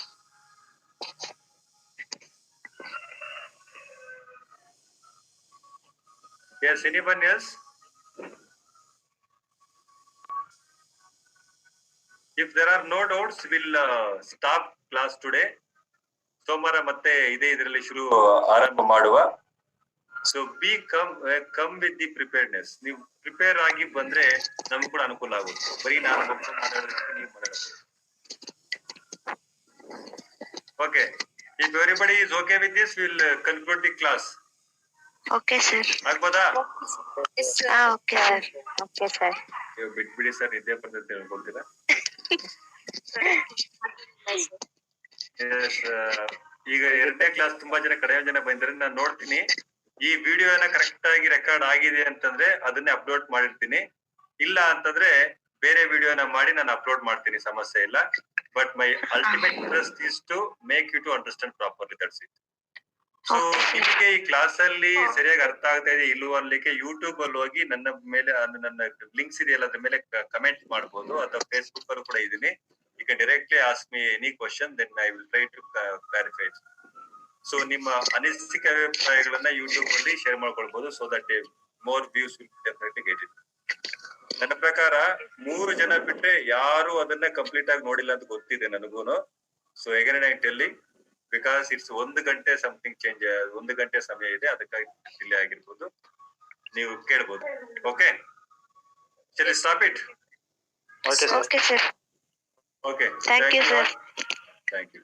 Speaker 1: Yes, anyone else? If there are no doubts, we'll stop class today. ಸೋಮವಾರ ಮತ್ತೆ ಇದೇ ಇದರಲ್ಲಿ ಶುರು ಆರಂಭ ಮಾಡುವ. So come with the preparedness. ನೀವು ಪ್ರಿಪೇರ್ ಆಗಿ ಬಂದ್ರೆ ನಮ್ಗೆ ಕೂಡ ಅನುಕೂಲ ಆಗುತ್ತೆ. ಬರೀ ನಾನು ಮಾತಾಡೋದಕ್ಕೆ ನೀವು ಮಾತಾಡಬೇಕು. Okay, if everybody is okay with this, we'll conclude the class.
Speaker 2: Okay, sir.
Speaker 1: ಆಗ್ಬೋದಾ?
Speaker 2: Yes, sir. Okay, sir. Okay, sir.
Speaker 1: ನೀವು ಬಿಟ್ಬಿಡಿ ಸರ್, ಇದೇ ಪದ್ಧತಿ ಹೇಳ್ಕೊಳ್ತೀರಾ? ಈಗ 2ನೇ ಕ್ಲಾಸ್ ತುಂಬಾ ಜನ ಕಡಿಮೆ ಜನ ಬಂದ್ರೆ ನಾನು ನೋಡ್ತೀನಿ. ಈ ವಿಡಿಯೋನ ಕರೆಕ್ಟ್ ಆಗಿ ರೆಕಾರ್ಡ್ ಆಗಿದೆ ಅಂತಂದ್ರೆ ಅದನ್ನೇ ಅಪ್ಲೋಡ್ ಮಾಡಿರ್ತೀನಿ. ಇಲ್ಲ ಅಂತಂದ್ರೆ ಬೇರೆ ವಿಡಿಯೋನ ಮಾಡಿ ನಾನು ಅಪ್ಲೋಡ್ ಮಾಡ್ತೀನಿ, ಸಮಸ್ಯೆ ಇಲ್ಲ. But my ultimate interest is to make you to understand properly, that's it. So ನಿಮಗೆ ಈ ಕ್ಲಾಸ್ ಅಲ್ಲಿ ಸರಿಯಾಗಿ ಅರ್ಥ ಆಗ್ತಾ ಇದೆ ಇಲ್ವೋ ಅನ್ಲಿಕ್ಕೆ ಯೂಟ್ಯೂಬ್ ಅಲ್ಲಿ ಹೋಗಿ ನನ್ನ ಮೇಲೆ ನನ್ನ ಲಿಂಕ್ಸ್ ಇದೆಯಲ್ಲ ಅದ್ರ ಮೇಲೆ ಕಮೆಂಟ್ ಮಾಡಬಹುದು, ಅಥವಾ ಫೇಸ್ಬುಕ್ ಅಲ್ಲೂ ಕೂಡ ಇದೀನಿ. You can directly ask me any question, then I will try to clarify it. So ನಿಮ್ಮ ಅನಿಸಿಕೆ ಅಭಿಪ್ರಾಯಗಳನ್ನ ಯೂಟ್ಯೂಬ್ ಅಲ್ಲಿ ಶೇರ್ ಮಾಡ್ಕೊಳ್ಬಹುದು, so that more views will definitely get it. ನನ್ನ ಪ್ರಕಾರ 3 ಜನ ಬಿಟ್ರೆ ಯಾರು ಅದನ್ನ ಕಂಪ್ಲೀಟ್ ಆಗಿ ನೋಡಿಲ್ಲ ಅಂತ ಗೊತ್ತಿದೆ ನನಗೂನು. So again I telling because it's 1 ಗಂಟೆ ಸಮಥಿಂಗ್ ಚೇಂಜ್, 1 ಗಂಟೆ ಸಮಯ ಇದೆ, ಅದಕ್ಕಾಗಿ ಡಿಲೇ ಆಗಿರ್ಬೋದು. ನೀವು ಕೇಳ್ಬೋದು. ಓಕೆ, ಚಲಿ stop it.
Speaker 2: Okay sir.
Speaker 1: Okay,
Speaker 2: thank you sir.
Speaker 1: Thank you.